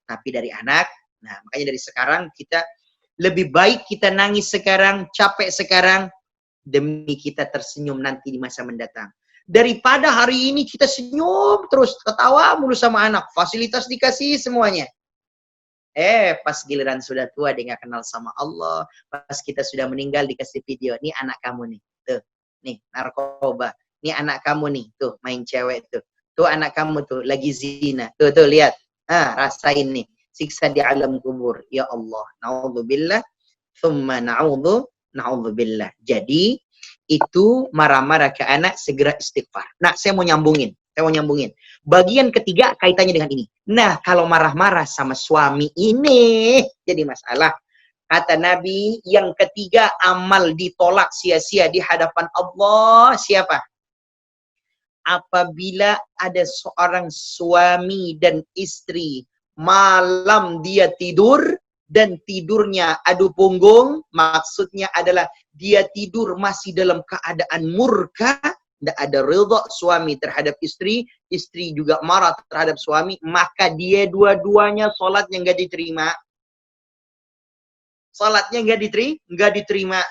tapi dari anak, nah makanya dari sekarang kita lebih baik kita nangis sekarang, capek sekarang, demi kita tersenyum nanti di masa mendatang. Daripada hari ini kita senyum terus, ketawa mulu sama anak, fasilitas dikasih semuanya. Pas giliran sudah tua dia nggak kenal sama Allah, pas kita sudah meninggal dikasih video, nih anak kamu nih, tuh, nih narkoba. Ini anak kamu nih, tuh main cewek tuh. Tuh anak kamu tuh lagi zina. Tuh lihat. Rasain nih siksa di alam kubur. Ya Allah, naudzubillah, tsumma naudzubillah. Jadi itu marah-marah ke anak segera istighfar. Nah, saya mau nyambungin. Bagian ketiga kaitannya dengan ini. Nah, kalau marah-marah sama suami ini jadi masalah. Kata Nabi, yang ketiga amal ditolak sia-sia di hadapan Allah. Siapa? Apabila ada seorang suami dan istri malam dia tidur dan tidurnya adu punggung, maksudnya adalah dia tidur masih dalam keadaan murka, tidak ada ridha suami terhadap istri, istri juga marah terhadap suami, maka dia dua-duanya sholatnya nggak diterima. Sholatnya nggak diterima.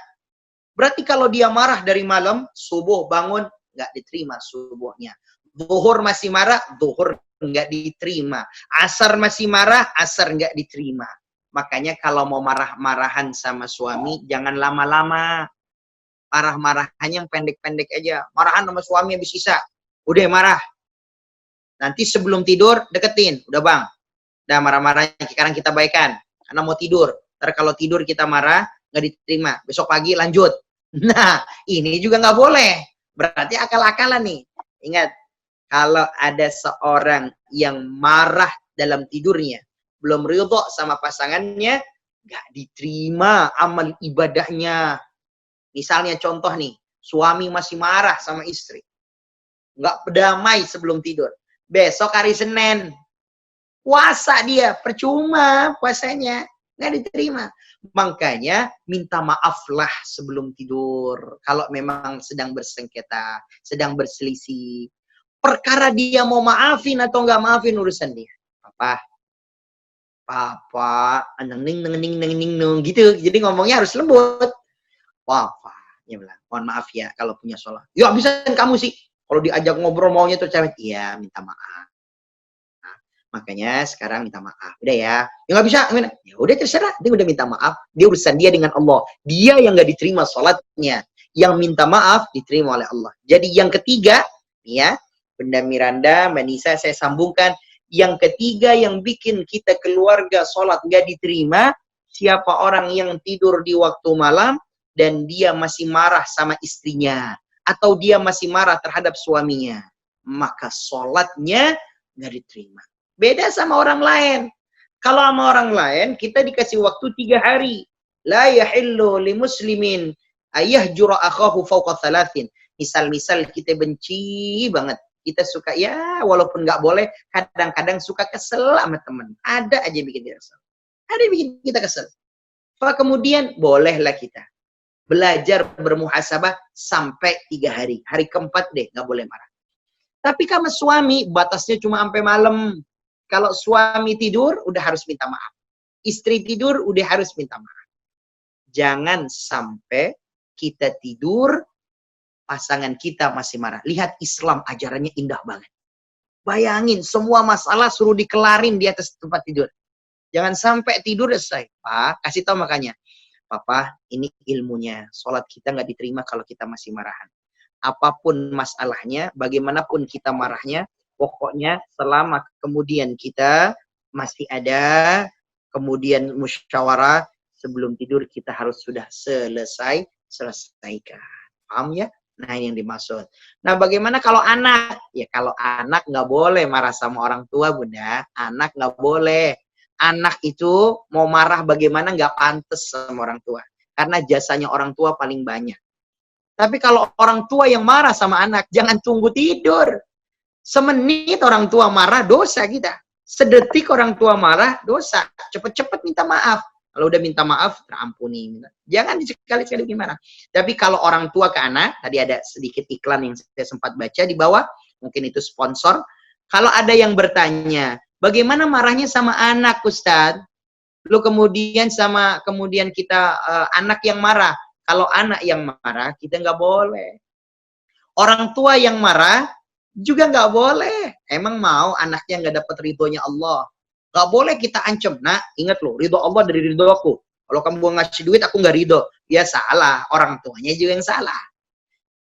Berarti kalau dia marah dari malam, subuh bangun, nggak diterima subuhnya. Zuhur masih marah, zuhur nggak diterima. Asar masih marah, asar nggak diterima. Makanya kalau mau marah-marahan sama suami, jangan lama-lama. Marah-marahannya yang pendek-pendek aja. Marahan sama suami habis isya, udah marah. Nanti sebelum tidur, deketin. Udah bang, udah marah-marahnya sekarang kita baikan. Karena mau tidur. Ntar kalau tidur kita marah, nggak diterima. Besok pagi lanjut. Nah, ini juga nggak boleh. Berarti akal-akalan nih. Ingat, kalau ada seorang yang marah dalam tidurnya, belum ridho sama pasangannya, nggak diterima amal ibadahnya. Misalnya contoh nih, suami masih marah sama istri. Nggak berdamai sebelum tidur. Besok hari Senin, puasa dia, percuma puasanya. Nggak diterima. Makanya minta maaflah sebelum tidur. Kalau memang sedang bersengketa, sedang berselisih. Perkara dia mau maafin atau nggak maafin urusan dia. Papa, neng gitu. Jadi ngomongnya harus lembut. Dia bilang, mohon maaf ya kalau punya sholat. Ya bisa kamu sih. Kalau diajak ngobrol maunya tuh cewek, iya minta maaf. Nah, makanya sekarang minta maaf. Udah ya. Ya nggak bisa. Ya udah terserah. Dia udah minta maaf. Dia urusan dia dengan Allah. Dia yang nggak diterima sholatnya. Yang minta maaf diterima oleh Allah. Jadi yang ketiga, ya, Bunda Miranda, Mbak Nisa, saya sambungkan. Yang ketiga yang bikin kita keluarga sholat nggak diterima, siapa orang yang tidur di waktu malam dan dia masih marah sama istrinya, atau dia masih marah terhadap suaminya, maka sholatnya nggak diterima. Beda sama orang lain. Kalau sama orang lain, kita dikasih waktu 3 hari. La yahillu li muslimin ayahjura akhahu fawqa thalathin. Misal-misal kita benci banget. Kita suka, ya walaupun nggak boleh, kadang-kadang suka kesel sama teman. Ada aja bikin kita kesel. Ada yang bikin kita kesel. Kemudian bolehlah kita belajar bermuhasabah sampai 3 hari. Hari keempat deh, nggak boleh marah. Tapi kalau suami, batasnya cuma sampai malam. Kalau suami tidur, udah harus minta maaf. Istri tidur, udah harus minta maaf. Jangan sampai kita tidur, pasangan kita masih marah. Lihat Islam, ajarannya indah banget. Bayangin, semua masalah suruh dikelarin di atas tempat tidur. Jangan sampai tidur selesai. Pak, kasih tahu makanya. Papa, ini ilmunya. Sholat kita nggak diterima kalau kita masih marahan. Apapun masalahnya, bagaimanapun kita marahnya, pokoknya selama kemudian kita masih ada, kemudian musyawarah, sebelum tidur kita harus sudah selesaikan. Paham ya? Nah, ini yang dimaksud. Nah, bagaimana kalau anak? Ya, kalau anak nggak boleh marah sama orang tua, Bunda. Anak nggak boleh. Anak itu mau marah bagaimana nggak pantas sama orang tua. Karena jasanya orang tua paling banyak. Tapi kalau orang tua yang marah sama anak, jangan tunggu tidur. Semenit orang tua marah, dosa kita. Sedetik orang tua marah, dosa. Cepet-cepet minta maaf. Kalau udah minta maaf, terampuni. Jangan sekali-sekali gimana. Tapi kalau orang tua ke anak, tadi ada sedikit iklan yang saya sempat baca di bawah, mungkin itu sponsor. Kalau ada yang bertanya, bagaimana marahnya sama anak, Ustadz? Lu kemudian kita anak yang marah. Kalau anak yang marah, kita nggak boleh. Orang tua yang marah juga nggak boleh. Emang mau anaknya nggak dapat ridhonya Allah? Nggak boleh kita ancam. Nah, ingat loh, ridho Allah dari ridho aku. Kalau kamu ngasih duit, aku nggak ridho. Ya salah. Orang tuanya juga yang salah.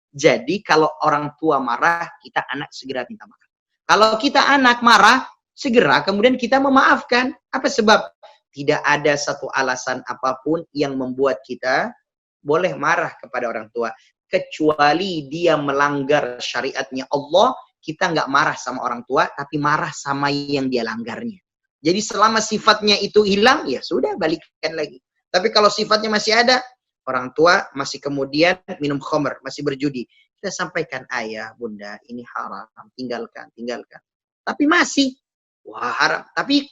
Jadi kalau orang tua marah, kita anak segera minta maaf. Kalau kita anak marah, segera kemudian kita memaafkan. Apa sebab? Tidak ada satu alasan apapun yang membuat kita boleh marah kepada orang tua. Kecuali dia melanggar syariatnya Allah, kita nggak marah sama orang tua, tapi marah sama yang dia langgarnya. Jadi selama sifatnya itu hilang, ya sudah, balikan lagi. Tapi kalau sifatnya masih ada, orang tua masih kemudian minum khamr, masih berjudi. Kita sampaikan, ayah, bunda, ini haram, tinggalkan. Tapi masih, wah haram. Tapi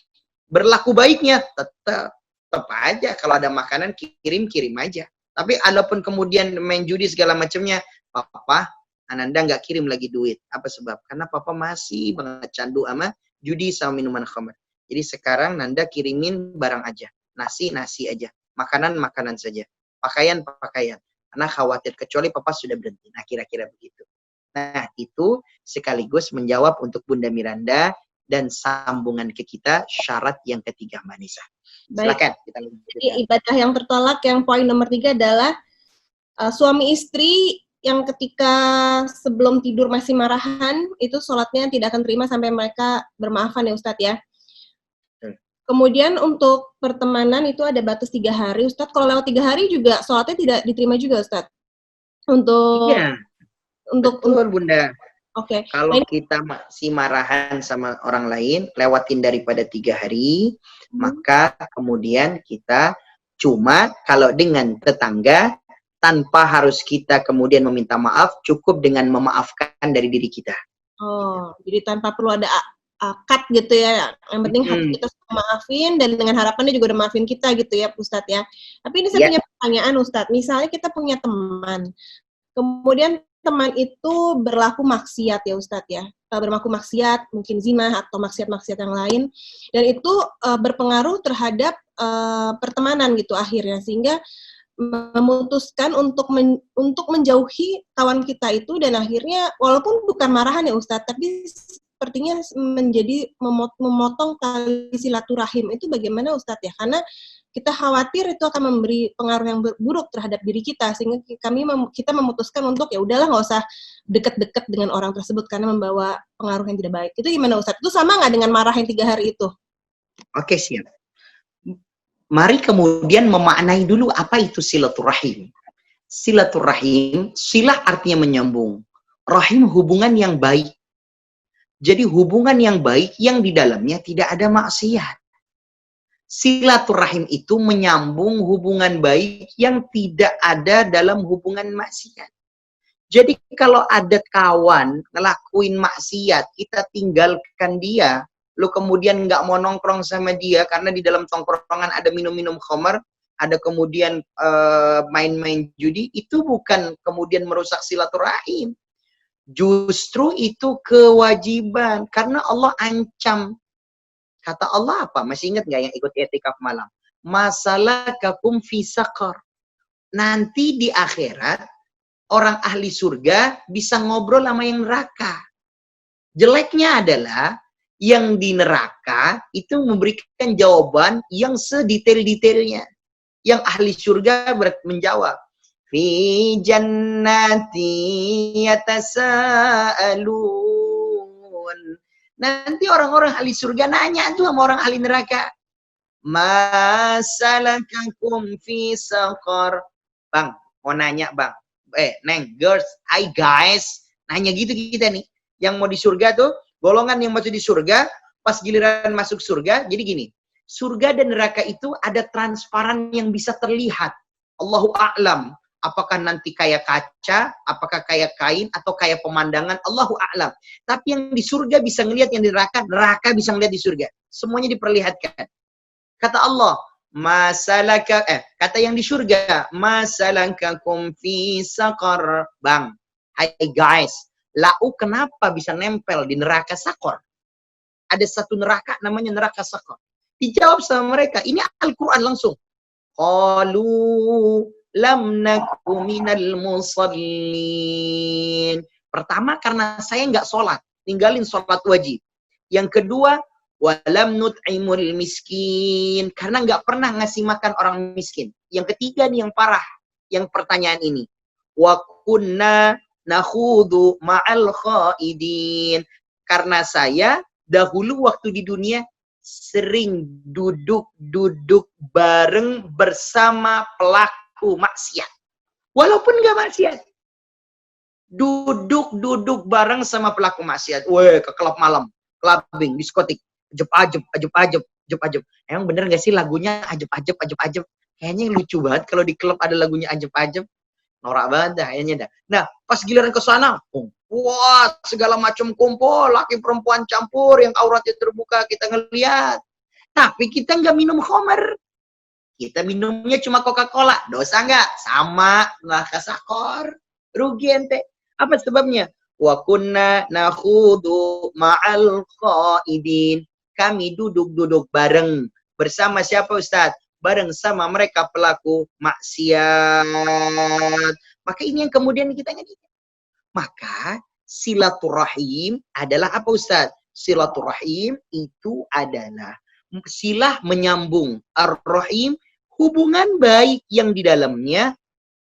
berlaku baiknya, tetap aja. Kalau ada makanan, kirim aja. Tapi adapun kemudian main judi segala macamnya, papa, Ananda nggak kirim lagi duit. Apa sebab? Karena papa masih banget candu sama judi sama minuman khamr. Jadi sekarang Nanda kirimin barang aja. Nasi aja. Makanan saja. Pakaian. Karena khawatir, kecuali papa sudah berhenti. Nah, kira-kira begitu. Nah, itu sekaligus menjawab untuk Bunda Miranda dan sambungan ke kita syarat yang ketiga, Mbak Nisa. Silakan. Jadi ibadah yang tertolak yang poin nomor 3 adalah suami istri yang ketika sebelum tidur masih marahan, itu sholatnya tidak akan terima sampai mereka bermaafan ya Ustadz ya. Kemudian untuk pertemanan itu ada batas 3 hari, Ustadz. Kalau lewat 3 hari juga sholatnya tidak diterima juga, Ustadz. Untuk Bunda. Oke. Kalau kita masih marahan sama orang lain, lewatin daripada 3 hari, maka kemudian kita cuma kalau dengan tetangga, tanpa harus kita kemudian meminta maaf, cukup dengan memaafkan dari diri kita. Oh, jadi tanpa perlu ada akad gitu ya. Yang penting hati kita maafin dan dengan harapannya juga udah maafin kita gitu ya, Ustadz ya. Tapi ini saya punya pertanyaan, Ustadz. Misalnya kita punya teman, kemudian teman itu berlaku maksiat ya Ustadz ya. Berlaku maksiat, mungkin zina atau maksiat-maksiat yang lain. Dan itu berpengaruh terhadap pertemanan gitu akhirnya. Sehingga memutuskan untuk menjauhi kawan kita itu, dan akhirnya walaupun bukan marahan ya Ustadz, tapi sepertinya menjadi memotong tali silaturahim itu. Bagaimana Ustadz ya? Karena kita khawatir itu akan memberi pengaruh yang buruk terhadap diri kita, sehingga kita memutuskan untuk ya udahlah nggak usah deket-deket dengan orang tersebut karena membawa pengaruh yang tidak baik. Itu gimana Ustadz? Itu sama nggak dengan marahin 3 hari itu? Oke, siap. Mari kemudian memaknai dulu apa itu silaturahim. Silaturahim, silah artinya menyambung. Rahim hubungan yang baik. Jadi hubungan yang baik yang di dalamnya tidak ada maksiat. Silaturahim itu menyambung hubungan baik yang tidak ada dalam hubungan maksiat. Jadi kalau ada kawan ngelakuin maksiat, kita tinggalkan dia, lu kemudian nggak mau nongkrong sama dia karena di dalam tongkrongan ada minum-minum khamar, ada kemudian main-main judi, itu bukan kemudian merusak silaturahim. Justru itu kewajiban, karena Allah ancam. Kata Allah apa? Masih ingat nggak yang ikut i'tikaf malam? Masalakakum fi saqar. Nanti di akhirat, orang ahli surga bisa ngobrol sama yang neraka. Jeleknya adalah yang di neraka itu memberikan jawaban yang sedetail-detailnya. Yang ahli surga menjawab, fi jannati yatasaalun. Nanti orang-orang ahli surga nanya tuh sama orang ahli neraka, masalakakum fi saqar. Bang, mau nanya bang. Neng, girls, hi guys. Nanya gitu kita nih. Yang mau di surga tuh, golongan yang masuk di surga, pas giliran masuk surga, jadi gini, surga dan neraka itu ada transparan yang bisa terlihat. Allahu a'lam, apakah nanti kayak kaca, apakah kayak kain, atau kayak pemandangan, Allahu a'lam. Tapi yang di surga bisa ngelihat, yang di neraka, neraka bisa ngelihat di surga. Semuanya diperlihatkan. Kata Allah, kata yang di surga, masalakakum fi saqar. Bang, hai guys, lau kenapa bisa nempel di neraka sakor? Ada satu neraka namanya neraka sakor. Dijawab sama mereka, ini Al-Quran langsung. Qalu lam naku minal musallin. Pertama, karena saya nggak sholat, tinggalin sholat wajib. Yang kedua, walam nut'imul miskin, karena nggak pernah ngasih makan orang miskin. Yang ketiga nih yang parah, yang pertanyaan ini. Wa kunna nakhudu ma'al khaidin. Karena saya dahulu waktu di dunia sering duduk-duduk bareng bersama pelaku maksiat. Walaupun nggak maksiat. Duduk-duduk bareng sama pelaku maksiat. Weh, ke klub malam, clubbing, diskotik, ajeb-ajeb. Emang bener nggak sih lagunya ajeb-ajeb? Kayaknya lucu banget kalau di klub ada lagunya ajeb-ajeb. Norak banget dah kayaknya dah. Nah, pas giliran ke sana, wah, segala macam kumpul, laki perempuan campur, yang auratnya terbuka kita ngeliat. Tapi kita nggak minum khamar. Kita minumnya cuma Coca-Cola. Dosa nggak? Sama, neraka sakor. Rugi ente. Apa sebabnya? Wa kunna nakhudu ma'al qaidin. Kami duduk-duduk bareng. Bersama siapa Ustadz? Bareng sama mereka pelaku maksiat. Maka ini yang kemudian kita ingat. Maka silaturahim adalah apa Ustaz? Silaturahim itu adalah silah menyambung. Ar-Rahim, hubungan baik yang di dalamnya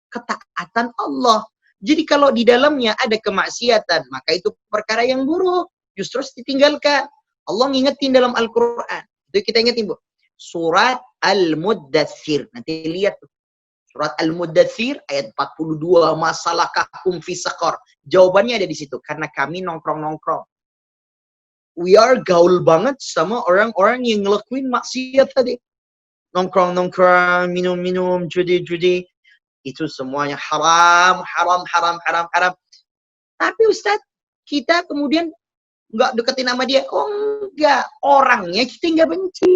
ketaatan Allah. Jadi kalau di dalamnya ada kemaksiatan, maka itu perkara yang buruk. Justru ditinggalkan. Allah ngingetin dalam Al-Quran. Itu kita ingetin, Bu. Surat Al-Muddathir. Nanti lihat tuh. Surat Al-Muddathir ayat 42, masalakakum fi saqar. Jawabannya ada di situ, karena kami nongkrong-nongkrong. We are gaul banget sama orang-orang yang ngelakuin maksiat tadi. Nongkrong-nongkrong, minum-minum, judi-judi. Itu semuanya haram. Tapi Ustadz, kita kemudian nggak deketin sama dia. Oh enggak, orangnya kita nggak benci.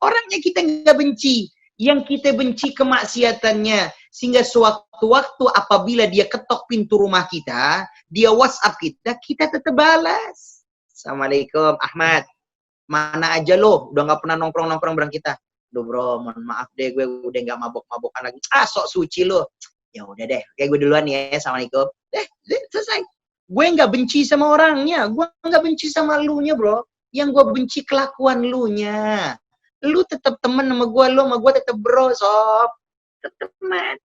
Orangnya kita nggak benci. Yang kita benci kemaksiatannya. Sehingga sewaktu-waktu apabila dia ketok pintu rumah kita, dia WhatsApp kita, kita tetap balas. Assalamualaikum, Ahmad. Mana aja lo, udah nggak pernah nongkrong-nongkrong bareng kita. Duh bro, mohon maaf deh, gue udah nggak mabok-mabokan lagi. Sok suci lo. Ya udah deh, kayak gue duluan ya, assalamualaikum. Selesai. Gue nggak benci sama orangnya, gue nggak benci sama lunya bro. Yang gue benci kelakuan lunya. Lu tetap temen sama gue, lu sama gue tetap bro, sob. Tetap teman.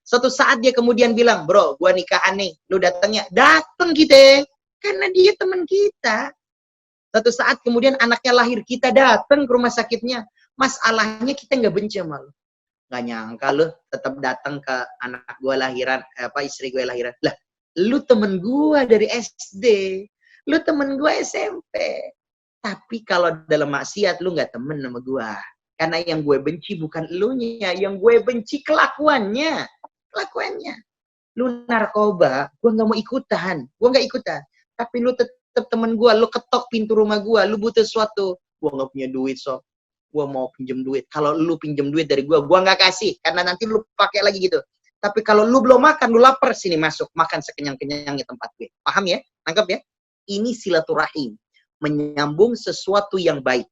Suatu saat dia kemudian bilang, bro, gue nikahan nih, lu datangnya. Datang kita, karena dia teman kita. Suatu saat kemudian anaknya lahir, kita datang ke rumah sakitnya. Masalahnya kita nggak benci sama lu. Nggak nyangka lu tetap datang ke anak gue lahiran, istri gue lahiran. Lah, lu temen gue dari SD. Lu temen gue SMP. Tapi kalau dalam maksiat, lu nggak temen sama gue. Karena yang gue benci bukan elunya. Yang gue benci kelakuannya. Kelakuannya. Lu narkoba, gue nggak mau ikutan. Gue nggak ikutan. Tapi lu tetap temen gue. Lu ketok pintu rumah gue. Lu butuh sesuatu. Gue nggak punya duit, sob. Gue mau pinjem duit. Kalau lu pinjem duit dari gue nggak kasih. Karena nanti lu pakai lagi gitu. Tapi kalau lu belum makan, lu lapar, sini masuk. Makan sekenyang-kenyangnya tempat gue. Paham ya? Tangkap ya? Ini silaturahim. Menyambung sesuatu yang baik.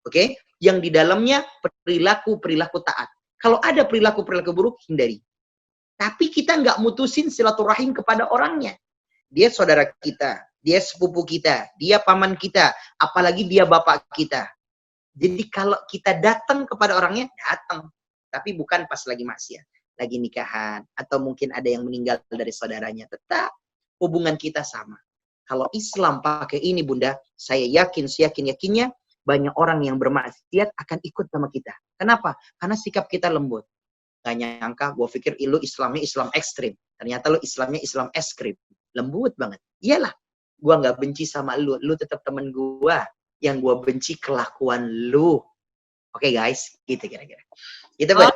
Oke? Yang di dalamnya perilaku-perilaku taat. Kalau ada perilaku-perilaku buruk, hindari. Tapi kita nggak mutusin silaturahim kepada orangnya. Dia saudara kita. Dia sepupu kita. Dia paman kita. Apalagi dia bapak kita. Jadi kalau kita datang kepada orangnya, datang. Tapi bukan pas lagi maksiat. Lagi nikahan. Atau mungkin ada yang meninggal dari saudaranya. Tetap hubungan kita sama. Kalau Islam pakai ini bunda, saya yakin, seyakin-yakinnya, banyak orang yang bermaksiat akan ikut sama kita. Kenapa? Karena sikap kita lembut. Gak nyangka, gue pikir lu Islamnya Islam ekstrim. Ternyata lu Islamnya Islam es krim. Lembut banget. Iyalah, gue gak benci sama lu. Lu tetap temen gue. Yang gue benci kelakuan lu. Oke guys, gitu kira-kira. Gitu, oh,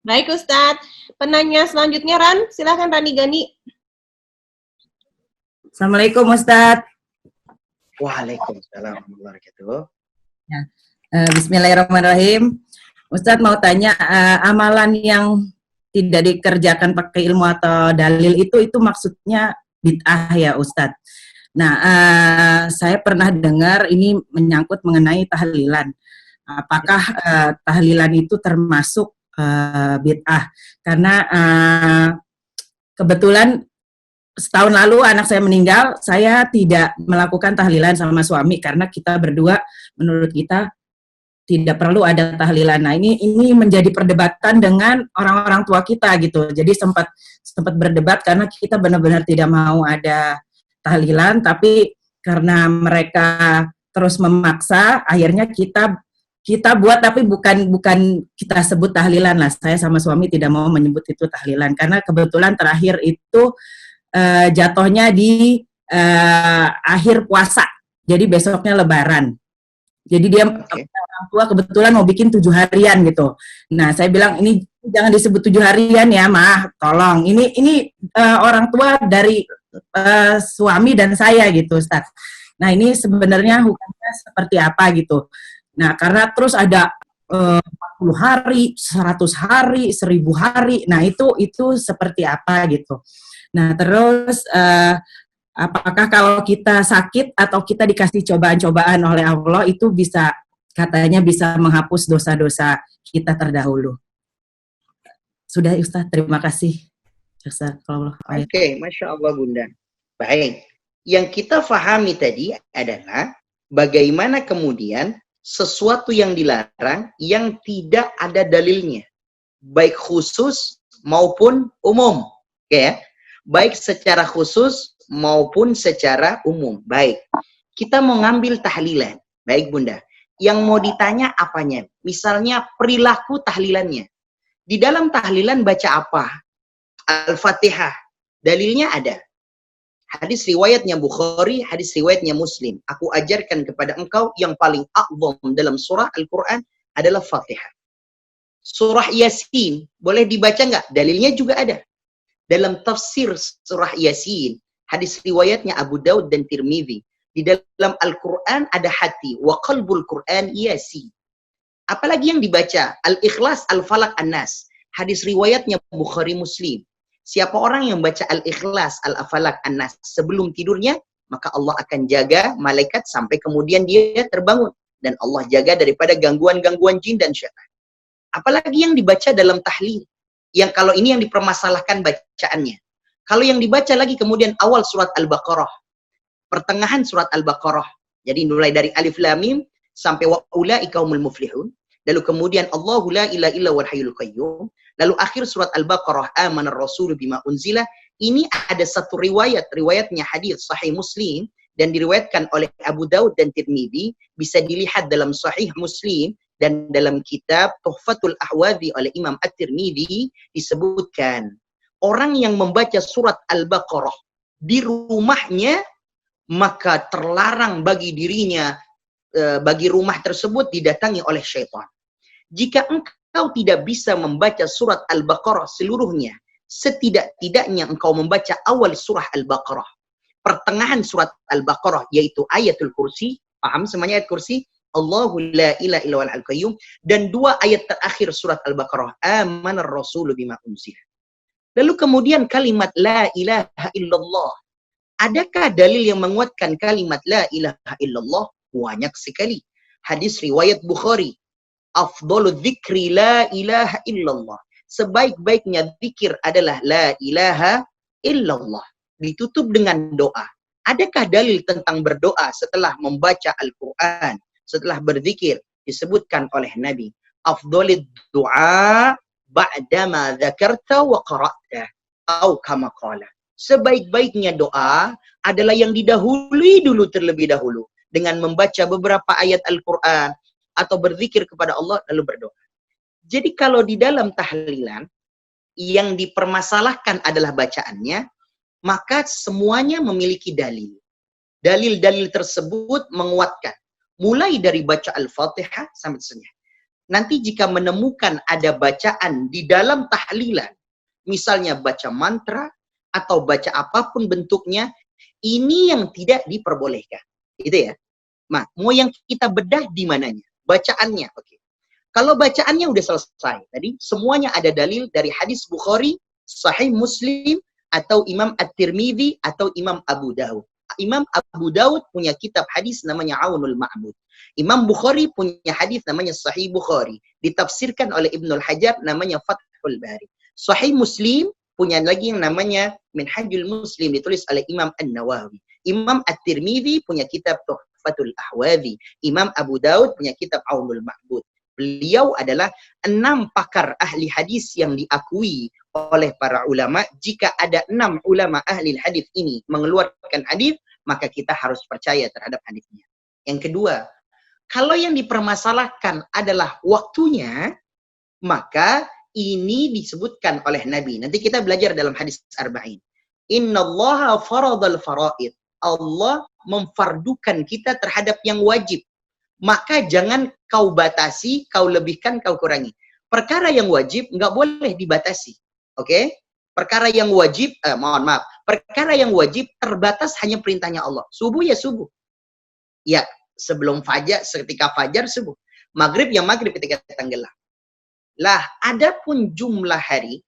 baik Ustadz. Penanya selanjutnya Ran, silakan Rani Gani. Assalamualaikum Ustadz. Waalaikumsalam warahmatullahi wabarakatuh. Ya. Bismillahirrahmanirrahim. Ustadz mau tanya, amalan yang tidak dikerjakan pakai ilmu atau dalil itu maksudnya bid'ah ya Ustadz? Nah, saya pernah dengar ini menyangkut mengenai tahlilan. Apakah tahlilan itu termasuk bid'ah? Karena kebetulan setahun lalu anak saya meninggal, saya tidak melakukan tahlilan sama suami karena kita berdua menurut kita tidak perlu ada tahlilan. Nah, ini menjadi perdebatan dengan orang-orang tua kita gitu. Jadi sempat berdebat karena kita benar-benar tidak mau ada tahlilan, tapi karena mereka terus memaksa, akhirnya kita buat, tapi bukan kita sebut tahlilan lah. Saya sama suami tidak mau menyebut itu tahlilan karena kebetulan terakhir itu jatuhnya di akhir puasa, jadi besoknya Lebaran. Jadi dia orang tua kebetulan mau bikin 7 harian gitu. Nah saya bilang ini jangan disebut 7 harian ya, mah, tolong. Ini orang tua dari suami dan saya gitu, Ustaz. Nah ini sebenarnya hukumnya seperti apa gitu. Nah karena terus ada 40 hari, 100 hari, 1000 hari. Nah itu seperti apa gitu. Nah terus apakah kalau kita sakit atau kita dikasih cobaan-cobaan oleh Allah itu katanya bisa menghapus dosa-dosa kita terdahulu. Sudah Ustaz, terima kasih. Oke, Masya Allah Bunda. Baik, yang kita fahami tadi adalah bagaimana kemudian sesuatu yang dilarang yang tidak ada dalilnya, baik khusus maupun umum. Oke ya? Baik secara khusus maupun secara umum. Baik, kita mau ngambil tahlilan. Baik Bunda, yang mau ditanya apanya? Misalnya perilaku tahlilannya. Di dalam tahlilan baca apa? Al-Fatihah. Dalilnya ada. Hadis riwayatnya Bukhari, hadis riwayatnya Muslim. Aku ajarkan kepada engkau yang paling a'zam dalam surah Al-Quran adalah Fatihah. Surah Yasin, boleh dibaca nggak? Dalilnya juga ada. Dalam tafsir surah Yasin, hadis riwayatnya Abu Daud dan Tirmidzi. Di dalam Al-Quran ada hati. Wa qalbul Quran Yasin. Apalagi yang dibaca? Al-Ikhlas, Al-Falaq, An-Nas. Hadis riwayatnya Bukhari Muslim. Siapa orang yang baca Al-Ikhlas, Al-Falaq, An-Nas sebelum tidurnya, maka Allah akan jaga malaikat sampai kemudian dia terbangun. Dan Allah jaga daripada gangguan-gangguan jin dan syaitan. Apalagi yang dibaca dalam tahlil. Yang kalau ini yang dipermasalahkan bacaannya. Kalau yang dibaca lagi kemudian awal surat Al-Baqarah, pertengahan surat Al-Baqarah. Jadi mulai dari Alif Lam Mim sampai wa ulaika humul muflihun. Lalu kemudian Allahu la ilaha illa wal hayyul qayyum. Lalu akhir surat Al-Baqarah amanar rasulu bima unzila. Ini ada satu riwayatnya hadis sahih Muslim dan diriwayatkan oleh Abu Daud dan Tirmidzi, bisa dilihat dalam sahih Muslim dan dalam kitab Tuhfatul Ahwadhi oleh Imam At-Tirmidzi disebutkan orang yang membaca surat Al-Baqarah di rumahnya maka terlarang bagi dirinya, bagi rumah tersebut didatangi oleh syaitan. Jika engkau tidak bisa membaca surat Al-Baqarah seluruhnya, setidak-tidaknya engkau membaca awal surah Al-Baqarah, pertengahan surat Al-Baqarah yaitu ayatul kursi, paham semuanya ayat kursi? Allahu la ilaha illa wal qayyum, dan 2 ayat terakhir surat Al-Baqarah, amanar rasulu bima unzila. Lalu kemudian kalimat la ilaha illallah. Adakah dalil yang menguatkan kalimat la ilaha illallah? Banyak sekali. Hadis riwayat Bukhari. Afdhalu dzikri la ilaha illallah. Sebaik-baiknya zikir adalah la ilaha illallah. Ditutup dengan doa. Adakah dalil tentang berdoa setelah membaca Al-Quran, setelah berzikir? Disebutkan oleh Nabi, afdhalid du'a ba'dama dzakarta wa qara'ta atau kama qala. Sebaik-baiknya doa adalah yang didahului dulu terlebih dahulu dengan membaca beberapa ayat Al-Qur'an atau berzikir kepada Allah lalu berdoa. Jadi kalau di dalam tahlilan yang dipermasalahkan adalah bacaannya, maka semuanya memiliki dalil. Dalil-dalil tersebut menguatkan mulai dari baca Al-Fatihah sampai seterusnya. Nanti jika menemukan ada bacaan di dalam tahlilan, misalnya baca mantra atau baca apapun bentuknya, ini yang tidak diperbolehkan. Gitu ya. Nah, mau yang kita bedah di mananya? Bacaannya. Oke. Kalau bacaannya udah selesai, tadi semuanya ada dalil dari hadis Bukhari, Sahih Muslim, atau Imam At-Tirmidzi, atau Imam Abu Daud. Imam Abu Daud punya kitab hadis namanya Aunul Ma'bud. Imam Bukhari punya hadis namanya Sahih Bukhari. Ditafsirkan oleh Ibnul Hajar namanya Fathul Bari. Sahih Muslim punya lagi yang namanya Minhajul Muslim ditulis oleh Imam An-Nawawi. Imam At-Tirmidzi punya kitab Tuhfatul Ahwadhi. Imam Abu Daud punya kitab Aunul Ma'bud. Beliau adalah 6 pakar ahli hadis yang diakui oleh para ulama. Jika ada 6 ulama ahli hadis ini mengeluarkan hadis, maka kita harus percaya terhadap hadisnya. Yang kedua, kalau yang dipermasalahkan adalah waktunya, maka ini disebutkan oleh Nabi. Nanti kita belajar dalam hadis Arba'in. Innallaha faradal faraid. Allah memfardukan kita terhadap yang wajib. Maka jangan kau batasi, kau lebihkan, kau kurangi. Perkara yang wajib nggak boleh dibatasi. Oke? Perkara yang wajib, perkara yang wajib terbatas hanya perintahnya Allah. Subuh ya subuh. Ya, sebelum fajar, ketika fajar subuh. Maghrib ya maghrib ketika tenggelam. Lah, adapun jumlah hari,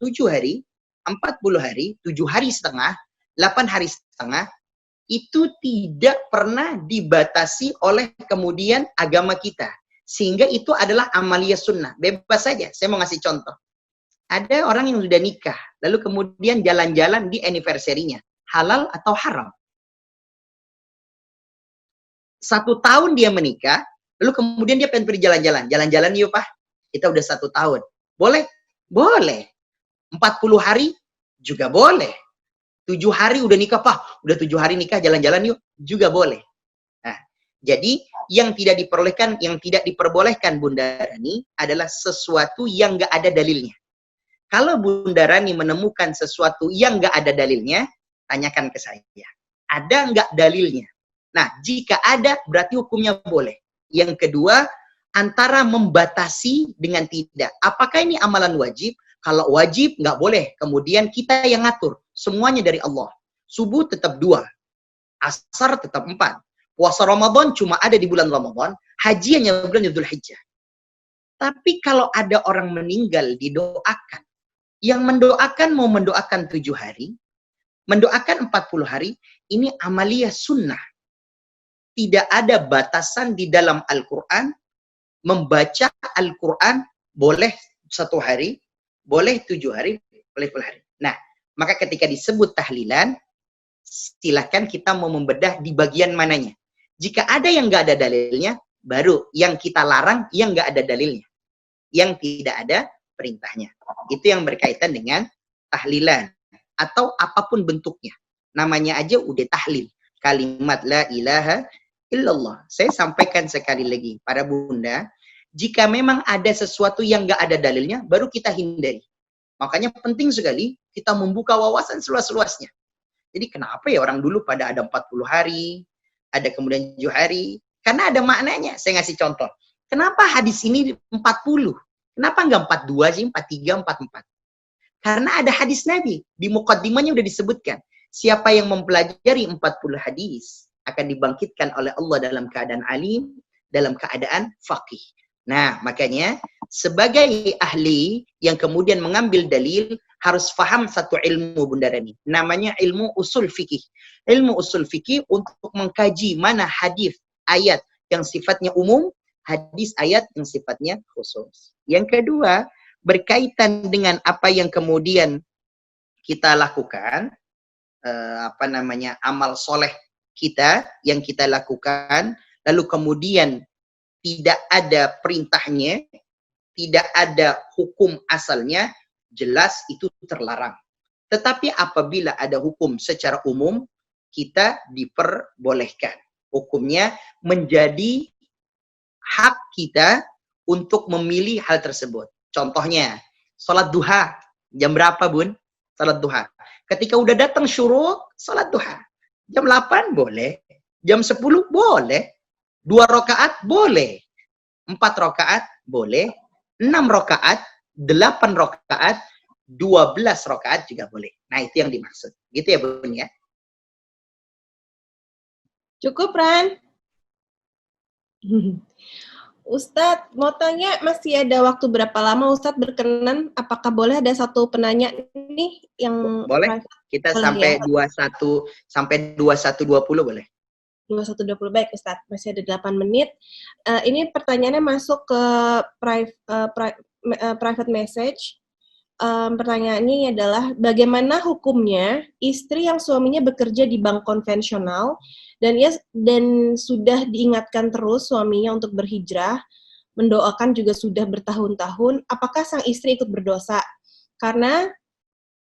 7 hari, 40 hari, 7 hari setengah, 8 hari setengah, itu tidak pernah dibatasi oleh kemudian agama kita. Sehingga itu adalah amalia sunnah. Bebas saja. Saya mau ngasih contoh. Ada orang yang sudah nikah, lalu kemudian jalan-jalan di anniversary-nya. Halal atau haram? 1 tahun dia menikah, lalu kemudian dia pengen pergi jalan-jalan. Jalan-jalan yuk, Pak. Kita udah 1 tahun. Boleh? Boleh. 40 hari? Juga boleh. 7 hari udah nikah, Pak. Udah 7 hari nikah, jalan-jalan yuk. Juga boleh. Nah, jadi yang tidak diperbolehkan Bunda Rani adalah sesuatu yang nggak ada dalilnya. Kalau Bunda Rani menemukan sesuatu yang nggak ada dalilnya, tanyakan ke saya. Ada nggak dalilnya? Nah, jika ada, berarti hukumnya boleh. Yang kedua, antara membatasi dengan tidak. Apakah ini amalan wajib? Kalau wajib, nggak boleh. Kemudian kita yang ngatur. Semuanya dari Allah. Subuh tetap 2. Asar tetap 4. Puasa Ramadan cuma ada di bulan Ramadan. Haji hanya bulan Dzulhijjah. Tapi kalau ada orang meninggal, didoakan. Yang mendoakan mau mendoakan 7 hari. Mendoakan 40 hari. Ini amalia sunnah. Tidak ada batasan di dalam Al-Quran. Membaca Al-Quran boleh 1 hari, boleh 7 hari, boleh 10 hari. Nah, maka ketika disebut tahlilan, silahkan kita mau membedah di bagian mananya. Jika ada yang nggak ada dalilnya, baru yang kita larang yang nggak ada dalilnya, yang tidak ada perintahnya. Itu yang berkaitan dengan tahlilan atau apapun bentuknya. Namanya aja udah tahlil. Kalimat la ilaha illallah. Saya sampaikan sekali lagi, para bunda, jika memang ada sesuatu yang nggak ada dalilnya, baru kita hindari. Makanya penting sekali kita membuka wawasan seluas-luasnya. Jadi kenapa ya orang dulu pada ada 40 hari, ada kemudian 7 hari? Karena ada maknanya. Saya ngasih contoh. Kenapa hadis ini 40? Kenapa nggak 42 sih? 43, 44? Karena ada hadis Nabi. Di muqaddimahnya udah disebutkan. Siapa yang mempelajari 40 hadis akan dibangkitkan oleh Allah dalam keadaan alim, dalam keadaan faqih. Nah, makanya sebagai ahli yang kemudian mengambil dalil harus faham satu ilmu, Bunda Rani. Namanya ilmu usul fikih. Ilmu usul fikih untuk mengkaji mana hadis ayat yang sifatnya umum, hadis ayat yang sifatnya khusus. Yang kedua, berkaitan dengan apa yang kemudian kita lakukan, amal soleh kita yang kita lakukan, lalu kemudian tidak ada perintahnya, tidak ada hukum asalnya, jelas itu terlarang. Tetapi apabila ada hukum secara umum, kita diperbolehkan. Hukumnya menjadi hak kita untuk memilih hal tersebut. Contohnya, sholat duha. Jam berapa, Bun? Sholat duha. Ketika udah datang syuruk, sholat duha. Jam 8 boleh. Jam 10 boleh. 2 rakaat boleh. 4 rakaat boleh. 6 rakaat, 8 rakaat, 12 rakaat juga boleh. Nah, itu yang dimaksud. Gitu ya, Bun ya. Cukup, Ran? Ustadz, mau tanya masih ada waktu berapa lama Ustadz berkenan? Apakah boleh ada satu penanya nih yang boleh? Kita sampai 21 sampai 21.20 boleh. 21.20 baik Ustadz, masih ada 8 menit. Ini pertanyaannya masuk ke private message. Pertanyaannya adalah bagaimana hukumnya istri yang suaminya bekerja di bank konvensional dan sudah diingatkan terus suaminya untuk berhijrah, mendoakan juga sudah bertahun-tahun, apakah sang istri ikut berdosa? Karena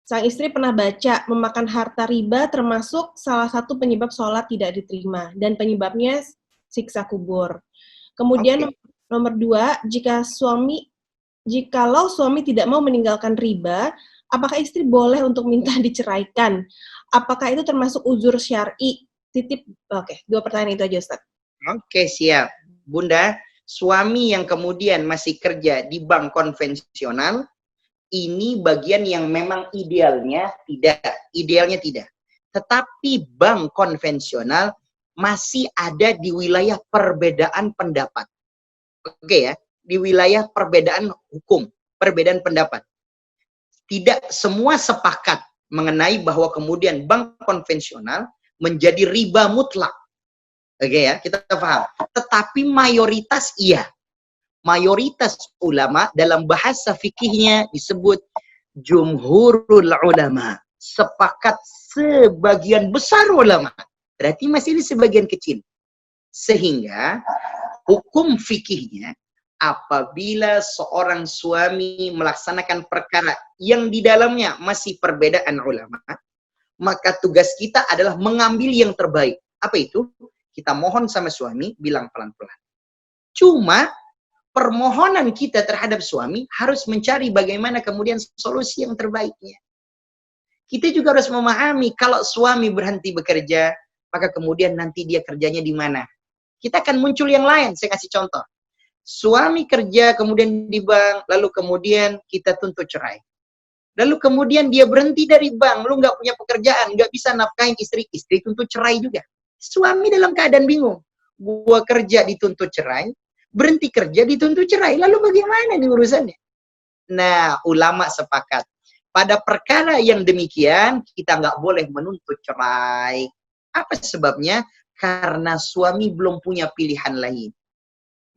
sang istri pernah baca memakan harta riba termasuk salah satu penyebab sholat tidak diterima dan penyebabnya siksa kubur. Kemudian nomor 2, jikalau suami tidak mau meninggalkan riba, apakah istri boleh untuk minta diceraikan? Apakah itu termasuk uzur syar'i? Oke, 2 pertanyaan itu aja, Ustaz. Oke, siap. Bunda, suami yang kemudian masih kerja di bank konvensional, ini bagian yang memang idealnya tidak. Tetapi bank konvensional masih ada di wilayah perbedaan pendapat. Oke ya, di wilayah perbedaan hukum, perbedaan pendapat. Tidak semua sepakat mengenai bahwa kemudian bank konvensional menjadi riba mutlak. Oke ya, kita paham. Tetapi mayoritas iya. Mayoritas ulama dalam bahasa fikihnya disebut jumhurul ulama. Sepakat sebagian besar ulama. Berarti masih di sebagian kecil. Sehingga hukum fikihnya apabila seorang suami melaksanakan perkara yang di dalamnya masih perbedaan ulama, maka tugas kita adalah mengambil yang terbaik. Apa itu? Kita mohon sama suami, bilang pelan-pelan. Cuma permohonan kita terhadap suami harus mencari bagaimana kemudian solusi yang terbaiknya. Kita juga harus memahami kalau suami berhenti bekerja, maka kemudian nanti dia kerjanya di mana. Kita akan muncul yang lain. Saya kasih contoh. Suami kerja kemudian di bank, lalu kemudian kita tuntut cerai. Lalu kemudian dia berhenti dari bank, lu nggak punya pekerjaan, nggak bisa nafkahin istri tuntut cerai juga. Suami dalam keadaan bingung. Gua kerja dituntut cerai, berhenti kerja dituntut cerai. Lalu bagaimana nih urusannya? Nah, ulama sepakat. Pada perkara yang demikian, kita nggak boleh menuntut cerai. Apa sebabnya? Karena suami belum punya pilihan lain.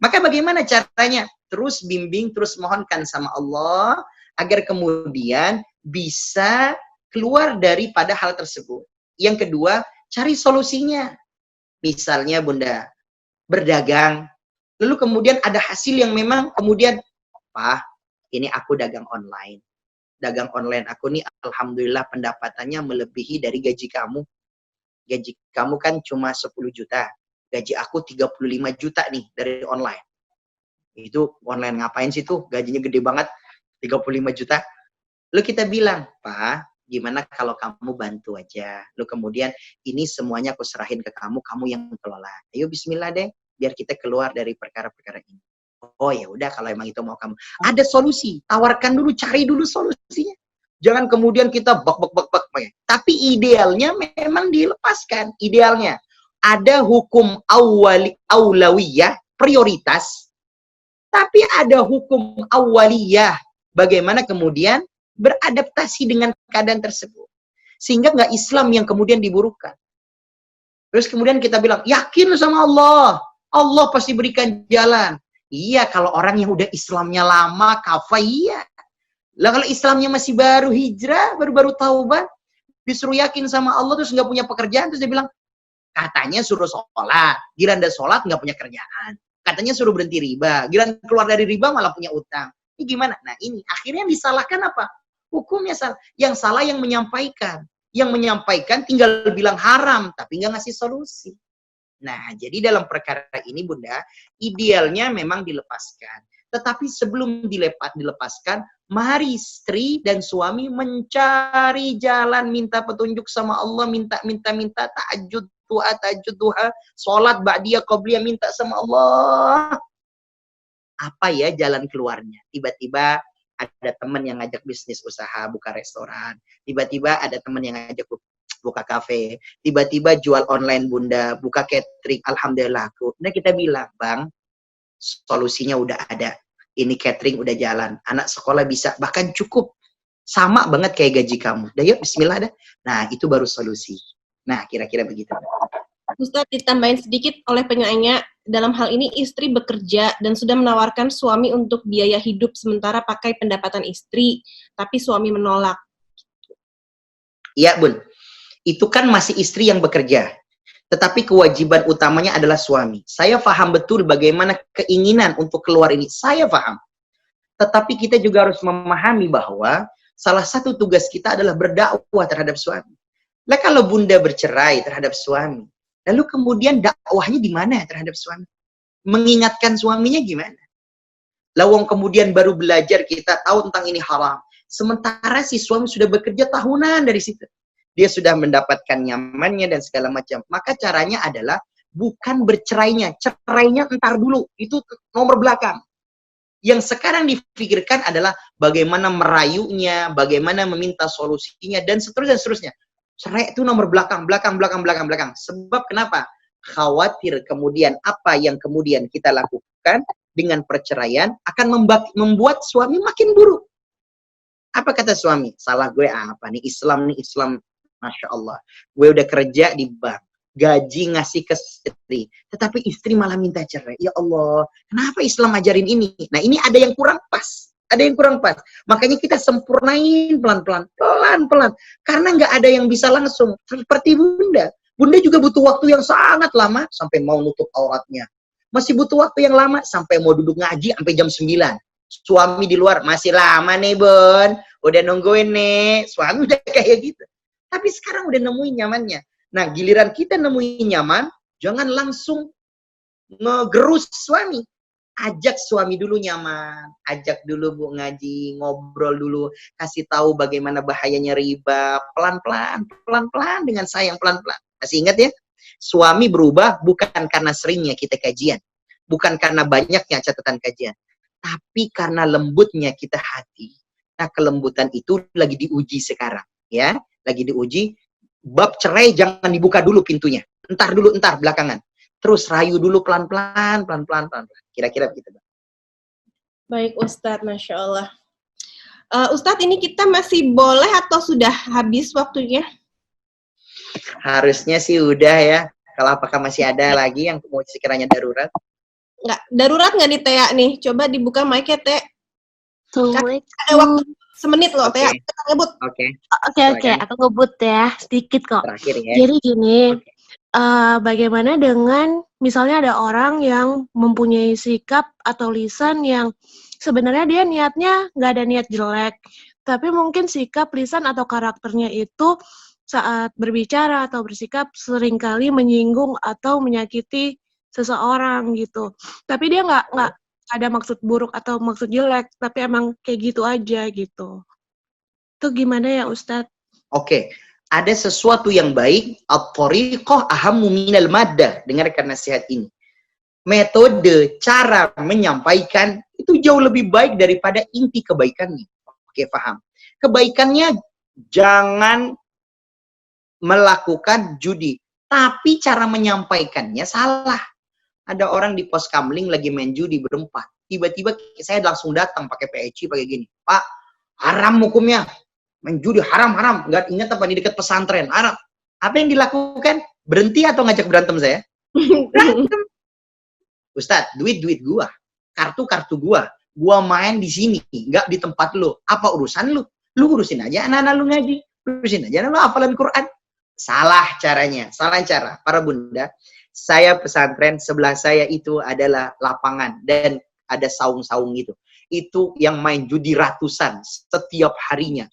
Maka bagaimana caranya? Terus bimbing, terus mohonkan sama Allah agar kemudian bisa keluar daripada hal tersebut. Yang kedua, cari solusinya. Misalnya Bunda, berdagang, lalu kemudian ada hasil yang memang kemudian, Pak, ini aku dagang online. Dagang online aku nih alhamdulillah pendapatannya melebihi dari gaji kamu. Gaji kamu kan cuma 10 juta. Gaji aku 35 juta nih dari online. Itu online ngapain sih tuh? Gajinya gede banget, 35 juta. Lalu kita bilang, Pak, gimana kalau kamu bantu aja. Lalu kemudian ini semuanya aku serahin ke kamu, kamu yang kelola. Ayo bismillah deh, biar kita keluar dari perkara-perkara ini. Oh ya udah kalau emang itu mau kamu. Ada solusi, tawarkan dulu, cari dulu solusinya. Jangan kemudian kita bak. Tapi idealnya memang dilepaskan. Idealnya ada hukum aulawiyah, prioritas. Tapi ada hukum awaliyah. Bagaimana kemudian beradaptasi dengan keadaan tersebut. Sehingga nggak Islam yang kemudian diburukan. Terus kemudian kita bilang, yakin sama Allah. Allah pasti berikan jalan. Iya, kalau orang yang udah Islamnya lama, kafah, iya. Lah kalau Islamnya masih baru hijrah, baru-baru taubat, disuruh yakin sama Allah, terus nggak punya pekerjaan, terus dia bilang, katanya suruh sholat, giliran udah sholat nggak punya kerjaan. Katanya suruh berhenti riba, giliran keluar dari riba malah punya utang. Ini gimana? Nah ini, akhirnya disalahkan apa? Hukumnya salah. Yang salah yang menyampaikan. Yang menyampaikan tinggal bilang haram, tapi nggak ngasih solusi. Nah, jadi dalam perkara ini Bunda, idealnya memang dilepaskan. Tetapi sebelum dilepaskan, mari istri dan suami mencari jalan, minta petunjuk sama Allah, minta tahajud duha, sholat ba'diyah qabliyah, minta sama Allah. Apa ya jalan keluarnya? Tiba-tiba ada teman yang ngajak bisnis usaha, buka restoran. Tiba-tiba ada teman yang ngajak buka kafe. Tiba-tiba jual online Bunda, buka catering. Alhamdulillah aku. Nah kita bilang, Bang, solusinya udah ada. Ini catering udah jalan. Anak sekolah bisa, bahkan cukup. Sama banget kayak gaji kamu. Dah yuk, bismillah dah. Nah, itu baru solusi. Nah, kira-kira begitu. Ustadz, ditambahin sedikit oleh penyanyi, dalam hal ini istri bekerja dan sudah menawarkan suami untuk biaya hidup sementara pakai pendapatan istri, tapi suami menolak. Iya, Bun. Itu kan masih istri yang bekerja. Tetapi kewajiban utamanya adalah suami. Saya paham betul bagaimana keinginan untuk keluar ini. Saya paham. Tetapi kita juga harus memahami bahwa salah satu tugas kita adalah berdakwah terhadap suami. Lah kalau Bunda bercerai terhadap suami, lalu kemudian dakwahnya di mana terhadap suami? Mengingatkan suaminya gimana? Lawang kemudian baru belajar kita tahu tentang ini haram. Sementara si suami sudah bekerja tahunan dari situ. Dia sudah mendapatkan nyamannya dan segala macam. Maka caranya adalah bukan bercerainya. Cerainya entar dulu. Itu nomor belakang. Yang sekarang dipikirkan adalah bagaimana merayunya, bagaimana meminta solusinya, dan seterusnya. Cerai itu nomor belakang. Sebab kenapa? Khawatir kemudian apa yang kemudian kita lakukan dengan perceraian akan membuat suami makin buruk. Apa kata suami? Salah gue apa nih? Islam. Masya Allah. Gue udah kerja di bank. Gaji ngasih ke istri. Tetapi istri malah minta cerai. Ya Allah. Kenapa Islam ajarin ini? Nah ini ada yang kurang pas. Makanya kita sempurnain pelan-pelan. Karena nggak ada yang bisa langsung. Seperti Bunda. Bunda juga butuh waktu yang sangat lama. Sampai mau nutup auratnya. Masih butuh waktu yang lama. Sampai mau duduk ngaji sampai jam 9. Suami di luar. Masih lama nih Bun. Udah nungguin nih. Suami udah kayak gitu. Tapi sekarang udah nemuin nyamannya. Nah, giliran kita nemuin nyaman, jangan langsung ngegerus suami. Ajak suami dulu nyaman. Ajak dulu Bu ngaji, ngobrol dulu. Kasih tahu bagaimana bahayanya riba. Pelan-pelan dengan sayang, pelan-pelan. Masih ingat ya? Suami berubah bukan karena seringnya kita kajian. Bukan karena banyaknya catatan kajian. Tapi karena lembutnya kita hati. Nah, kelembutan itu lagi diuji sekarang. Ya, lagi diuji. Bab cerai jangan dibuka dulu pintunya. Entar belakangan. Terus rayu dulu pelan-pelan. Kira-kira begitu. Baik Ustadz, Masya Allah. Ustadz, ini kita masih boleh atau sudah habis waktunya? Harusnya sih udah ya. Kalau apakah masih ada lagi yang mau sekiranya darurat? nggak darurat nggak nih Tea nih? Coba dibuka mic-nya Teh. Ada waktu semenit loh Tea. Kita ngebut. Oke. Oke, aku ngebut ya, sedikit kok. Terakhir ya. Jadi gini, Oke. bagaimana dengan misalnya ada orang yang mempunyai sikap atau lisan yang sebenarnya dia niatnya nggak ada niat jelek, tapi mungkin sikap, lisan, atau karakternya itu saat berbicara atau bersikap seringkali menyinggung atau menyakiti seseorang gitu. Tapi dia nggak ada maksud buruk atau maksud jelek, tapi emang kayak gitu aja gitu. Itu gimana ya Ustadz? Oke. Ada sesuatu yang baik, at-thariqah ahammu minal maddah. Dengarkan nasihat ini. Metode, cara menyampaikan itu jauh lebih baik daripada inti kebaikannya. Oke, paham. Kebaikannya jangan melakukan judi, tapi cara menyampaikannya salah. Ada orang di pos kamling lagi main judi berempat. Tiba-tiba saya langsung datang pakai peci pakai gini. Pak, haram hukumnya. Main judi haram. Nggak ingat apa di dekat pesantren. Haram. Apa yang dilakukan? Berhenti atau ngajak berantem saya? Berantem. Ustadz, duit gua. Kartu gua. Gua main di sini, nggak di tempat lu. Apa urusan lu? Lu urusin aja anak-anak lu ngaji. Urusin aja anak lu hafalan Quran. Salah caranya. Salah cara. Para bunda, saya pesantren, sebelah saya itu adalah lapangan. Dan ada saung-saung gitu. Itu yang main judi ratusan. Setiap harinya.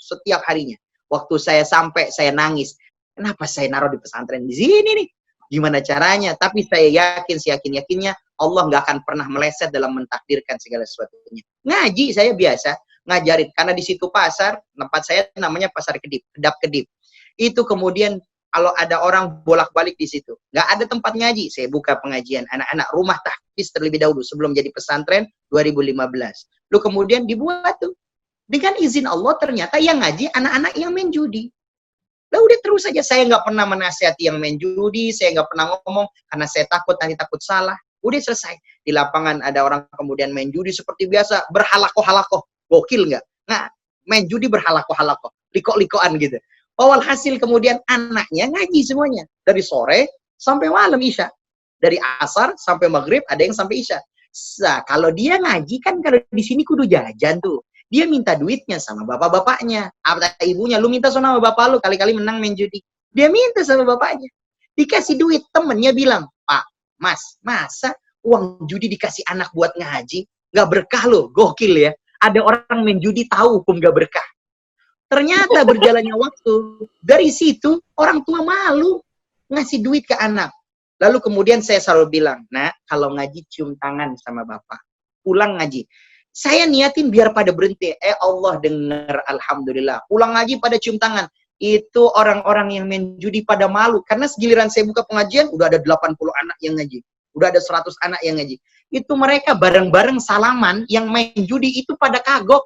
Waktu saya sampai, saya nangis. Kenapa saya naruh di pesantren di sini nih? Gimana caranya? Tapi saya yakin, yakinnya Allah nggak akan pernah meleset dalam mentakdirkan segala sesuatunya. Ngaji saya biasa ngajarin karena di situ pasar, tempat saya namanya Pasar Kedip, Kedap Kedip. Itu kemudian kalau ada orang bolak-balik di situ, nggak ada tempat ngaji, saya buka pengajian anak-anak rumah tahfiz terlebih dahulu sebelum jadi pesantren 2015. Lalu kemudian dibuat tuh dengan izin Allah ternyata yang ngaji anak-anak yang main judi. Lah udah terus saja, saya nggak pernah menasihati yang main judi, saya nggak pernah ngomong karena saya takut salah. Udah selesai. Di lapangan ada orang kemudian main judi seperti biasa, berhalakoh-halakoh. Gokil nggak? Nah, main judi berhalakoh-halakoh. Liko-likoan gitu. Walhasil kemudian anaknya ngaji semuanya. Dari sore sampai malam Isya. Dari asar sampai maghrib, ada yang sampai Isya. Nah, kalau dia ngaji kan kalau di sini kudu jajan tuh. Dia minta duitnya sama bapak-bapaknya. Apa ibunya, lu minta sama bapak lu, kali-kali menang main judi. Dia minta sama bapaknya. Dikasih duit, temennya bilang, Pak, Mas, masa uang judi dikasih anak buat ngaji? Nggak berkah loh, gokil ya. Ada orang main judi tahu hukum nggak berkah. Ternyata berjalannya waktu, dari situ orang tua malu ngasih duit ke anak. Lalu kemudian saya selalu bilang, nah kalau ngaji cium tangan sama bapak. Pulang ngaji. Saya niatin biar pada berhenti. Allah dengar, alhamdulillah. Pulang ngaji pada cium tangan. Itu orang-orang yang main judi pada malu. Karena segiliran saya buka pengajian, udah ada 80 anak yang ngaji. Udah ada 100 anak yang ngaji. Itu mereka bareng-bareng salaman, yang main judi itu pada kagok.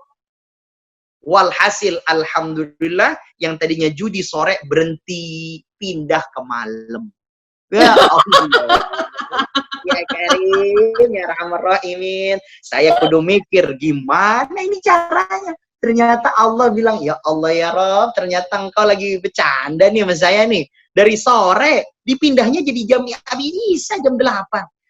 Walhasil, alhamdulillah, yang tadinya judi sore berhenti, pindah ke malam. Ya Allah. Ya Karim, ya Rahman Rahimin. Saya kudu mikir, gimana ini caranya? Ternyata Allah bilang, ya Allah ya Rob, ternyata engkau lagi bercanda nih sama saya nih. Dari sore, dipindahnya jadi jam Isya, jam 8.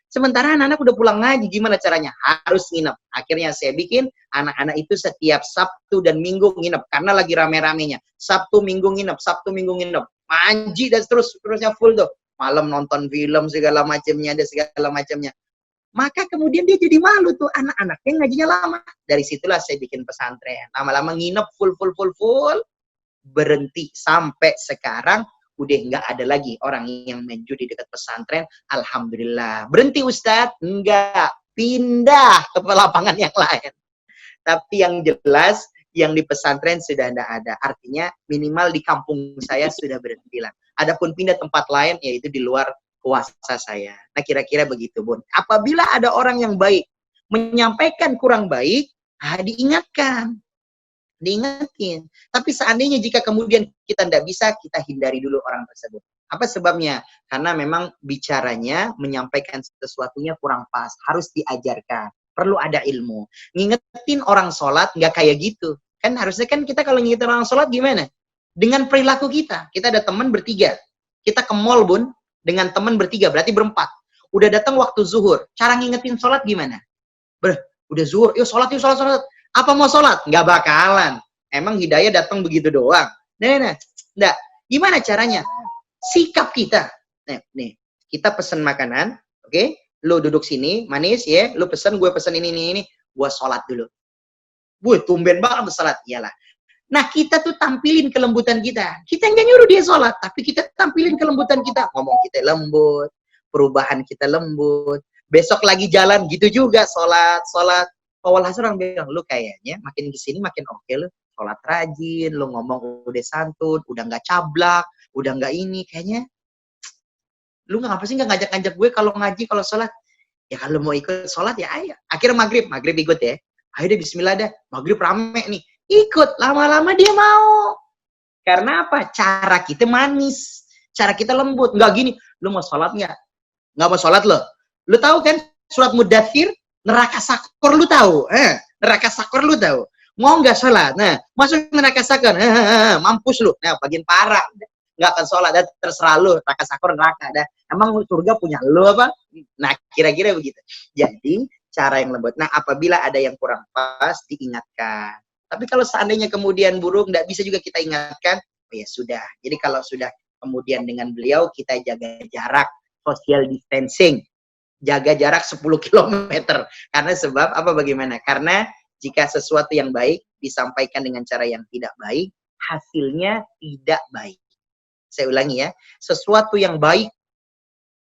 Sementara anak-anak udah pulang ngaji, gimana caranya? Harus nginep. Akhirnya saya bikin anak-anak itu setiap Sabtu dan Minggu nginep. Karena lagi rame-ramenya. Sabtu, Minggu nginep. Sabtu, Minggu nginep. Ngaji dan terusnya full tuh. Malam nonton film segala macamnya, ada segala macamnya. Maka kemudian dia jadi malu tuh, anak-anaknya ngajinya lama. Dari situlah saya bikin pesantren. Lama-lama nginep full. Berhenti sampai sekarang udah nggak ada lagi orang yang main judi dekat pesantren. Alhamdulillah. Berhenti Ustadz? Enggak. Pindah ke lapangan yang lain. Tapi yang jelas, yang di pesantren sudah tidak ada. Artinya minimal di kampung saya sudah berhenti lah. Adapun pindah tempat lain, yaitu di luar kuasa saya. Nah kira-kira begitu Bun. Apabila ada orang yang baik, menyampaikan kurang baik, diingatkan. Diingatin. Tapi seandainya jika kemudian kita tidak bisa, kita hindari dulu orang tersebut. Apa sebabnya? Karena memang bicaranya, menyampaikan sesuatunya kurang pas. Harus diajarkan. Perlu ada ilmu. Ngingetin orang sholat nggak kayak gitu. Kan harusnya kan kita kalau ngingetin orang sholat gimana? Dengan perilaku kita. Kita ada teman bertiga. Kita ke mall Bun, dengan teman bertiga, berarti berempat. Udah datang waktu zuhur. Cara ngingetin sholat gimana? Udah zuhur, yuk sholat, yuk sholat. Apa mau sholat? Nggak bakalan. Emang hidayah datang begitu doang. Nah. Gimana caranya? Sikap kita. Nih, kita pesen makanan, oke? Lu duduk sini, manis ya. Lu pesen, gue pesen ini. Gue sholat dulu. Tumben banget sholat. Iyalah. Nah, kita tuh tampilin kelembutan kita. Kita nggak nyuruh dia sholat, tapi kita tampilin kelembutan kita. Ngomong kita lembut, perubahan kita lembut. Besok lagi jalan, gitu juga. Sholat. Walhasil orang bilang, lu kayaknya makin kesini makin oke lu. Sholat rajin, lu ngomong udah santun, udah nggak cablak, udah nggak ini. Kayaknya, lu ngapa sih nggak ngajak-ngajak gue kalau ngaji, kalau sholat? Ya kalau mau ikut sholat ya ayo. Akhirnya maghrib ikut ya. Ayo deh bismillah dah, maghrib rame nih. Ikut, lama-lama dia mau. Karena apa? Cara kita manis. Cara kita lembut. Nggak gini, lu mau sholat nggak? Nggak mau sholat lo. Lu tahu kan surat Mudaththir, neraka sakor lu tahu? Neraka sakor lu tahu? Mau nggak sholat? Nah, masuk neraka sakor. Mampus lu. Nah, bagian parah. Nggak akan sholat. Terserah lu. Neraka sakor neraka. Emang surga punya lu apa? Nah, kira-kira begitu. Jadi, cara yang lembut. Nah, apabila ada yang kurang pas, diingatkan. Tapi kalau seandainya kemudian buruk, nggak bisa juga kita ingatkan, oh ya sudah. Jadi kalau sudah kemudian dengan beliau, kita jaga jarak, social distancing. Jaga jarak 10 km. Karena sebab apa bagaimana? Karena jika sesuatu yang baik disampaikan dengan cara yang tidak baik, hasilnya tidak baik. Saya ulangi ya, sesuatu yang baik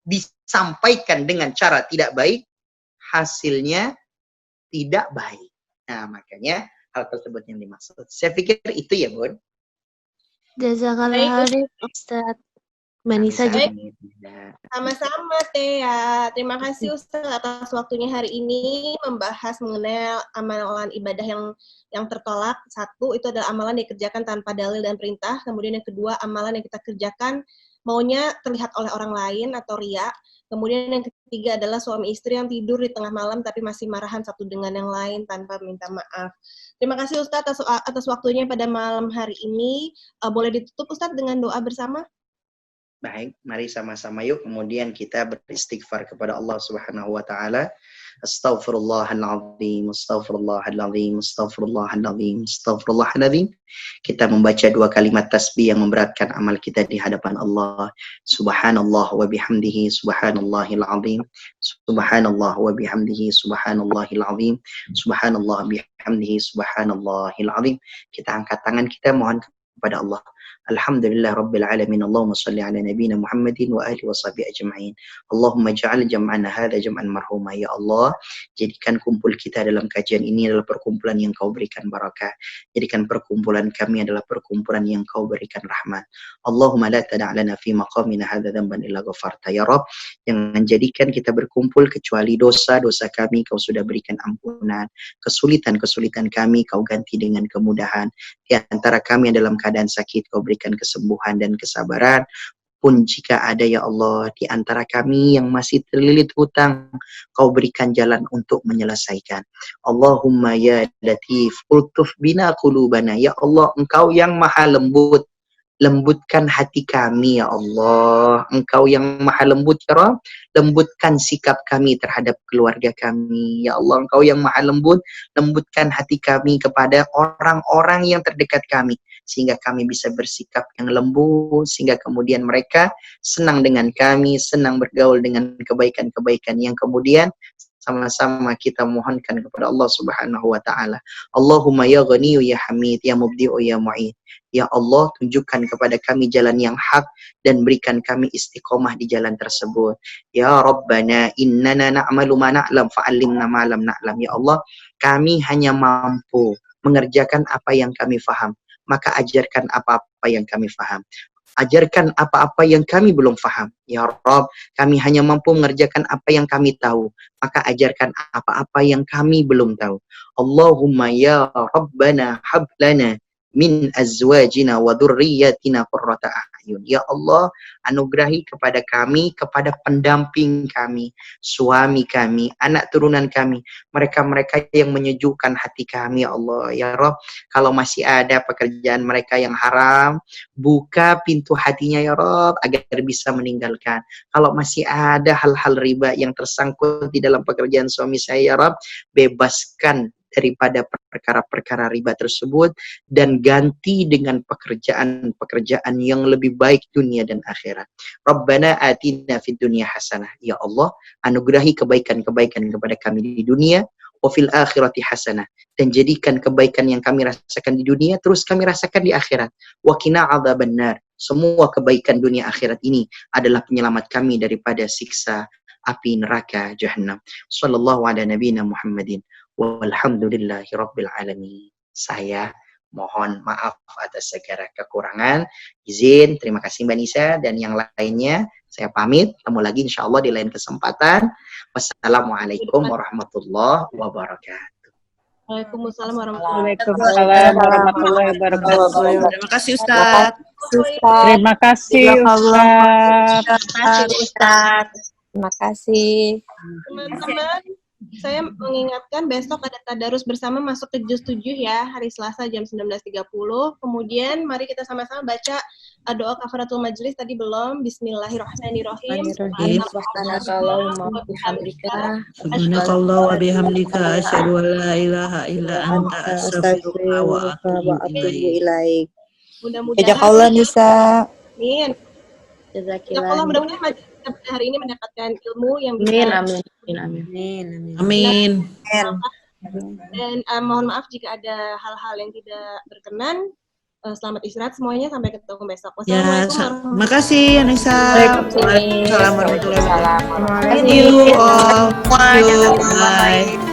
disampaikan dengan cara tidak baik, hasilnya tidak baik. Nah, makanya hal tersebut yang dimaksud. Saya pikir itu ya, Bun. Jazakallah khair, Ustaz. Manisa juga. Sama-sama, Tia. Terima kasih Ustaz atas waktunya hari ini membahas mengenai amalan ibadah yang tertolak. Satu, itu adalah amalan yang dikerjakan tanpa dalil dan perintah. Kemudian yang kedua, amalan yang kita kerjakan maunya terlihat oleh orang lain atau riya. Kemudian yang ketiga adalah suami istri yang tidur di tengah malam tapi masih marahan satu dengan yang lain tanpa minta maaf. Terima kasih Ustaz atas waktunya pada malam hari ini. Boleh ditutup Ustaz dengan doa bersama? Baik, mari sama-sama yuk kemudian kita beristighfar kepada Allah Subhanahu wa taala. Astaghfirullahaladzim, astaghfirullahaladzim, astaghfirullahaladzim, astaghfirullahaladzim. Kita membaca 2 kalimat tasbih yang memberatkan amal kita di hadapan Allah. Subhanallah wa bihamdihi subhanallahil azim. Subhanallah wa bihamdihi subhanallahil azim. Subhanallah bihamdihi subhanallahil azim. Kita angkat tangan, kita mohon kepada Allah. Alhamdulillah Rabbil Alamin. Allahumma salli ala nabiyina Muhammadin wa alihi wa sahbihi ajma'in. Allahumma ja'al jam'ana hadha jam'an marhuma. Ya Allah, jadikan kumpul kita dalam kajian ini adalah perkumpulan yang Kau berikan barakah. Jadikan perkumpulan kami adalah perkumpulan yang Kau berikan rahmat. Allahumma la tada' lana fi maqamina hadha dhanban illa ghafarta. Ya Rabb, jangan jadikan kita berkumpul kecuali dosa-dosa kami Kau sudah berikan ampunan. Kesulitan-kesulitan kami Kau ganti dengan kemudahan. Di antara kami yang dalam keadaan sakit Kau berikan kesembuhan dan kesabaran. Pun jika ada ya Allah di antara kami yang masih terlilit hutang, Kau berikan jalan untuk menyelesaikan. Allahumma ya latif ultuf bina qulubana. Ya Allah, Engkau yang maha lembut, lembutkan hati kami ya Allah. Engkau yang maha lembut ya Rabb, lembutkan sikap kami terhadap keluarga kami ya Allah. Engkau yang maha lembut, lembutkan hati kami kepada orang-orang yang terdekat kami, sehingga kami bisa bersikap yang lembut, sehingga kemudian mereka senang dengan kami, senang bergaul dengan kebaikan-kebaikan yang kemudian sama-sama kita mohonkan kepada Allah Subhanahu wa taala. Allahumma ya Ghaniyyu ya Hamid ya Mubdi'u ya Mu'id. Ya Allah, tunjukkan kepada kami jalan yang hak dan berikan kami istiqomah di jalan tersebut. Ya Rabbana innana na'malu ma na'lam fa'allimna ma lam na'lam. Ya Allah, kami hanya mampu mengerjakan apa yang kami faham, maka ajarkan apa-apa yang kami faham. Ajarkan apa-apa yang kami belum faham. Ya Rabb, kami hanya mampu mengerjakan apa yang kami tahu, maka ajarkan apa-apa yang kami belum tahu. Allahumma ya Rabbana hablana min azwajina wa dzurriyyatina qurrata a'yun. Ya Allah, anugerahi kepada kami, kepada pendamping kami, suami kami, anak turunan kami, mereka-mereka yang menyejukkan hati kami, ya Allah. Ya Rabb, kalau masih ada pekerjaan mereka yang haram, buka pintu hatinya ya Rabb agar bisa meninggalkan. Kalau masih ada hal-hal riba yang tersangkut di dalam pekerjaan suami saya ya Rabb, bebaskan daripada perkara-perkara riba tersebut dan ganti dengan pekerjaan-pekerjaan yang lebih baik dunia dan akhirat. Rabbana atina fid dunya hasanah. Ya Allah, anugerahi kebaikan-kebaikan kepada kami di dunia, wa fil akhirati hasanah, dan jadikan kebaikan yang kami rasakan di dunia terus kami rasakan di akhirat. Wa qina adzabannar. Semua kebaikan dunia akhirat ini adalah penyelamat kami daripada siksa api neraka Jahannam. Sallallahu ala nabiyina Muhammadin walhamdulillahi rabbil alamin. Saya mohon maaf atas segala kekurangan. Izin, terima kasih Mbak Nisa dan yang lainnya. Saya pamit, ketemu lagi insya Allah di lain kesempatan. Wassalamualaikum warahmatullahi wabarakatuh. Waalaikumsalam warahmatullahi wabarakatuh. Terima kasih Ustaz. Terima kasih Ustaz. Terima kasih. teman-teman. Saya mengingatkan besok ada tadarus bersama masuk ke juz 7 ya, hari Selasa jam 19.30. Kemudian mari kita sama-sama baca doa kafaratul majlis tadi belum. Bismillahirrahmanirrahim. Subhanakallahumma wa bihamdika Subhanakallah wa bihamdika asyhadu an la ilaha illa anta astaghfiruka wa atubu ilaik. Mudah-mudahan Jazakallah Nisa. Amin. Jazakillah. Mudah-mudahan majelis kita pada hari ini mendapatkan ilmu yang bisa. Amin. Dan mohon maaf jika ada hal-hal yang tidak berkenan. Selamat istirahat semuanya, sampai ketemu besok. Ya, Wassalamualaikum makasih Anissa. Waalaikumsalam warahmatullahi wabarakatuh. Assalamualaikum. Thank you all. Thank you. Bye.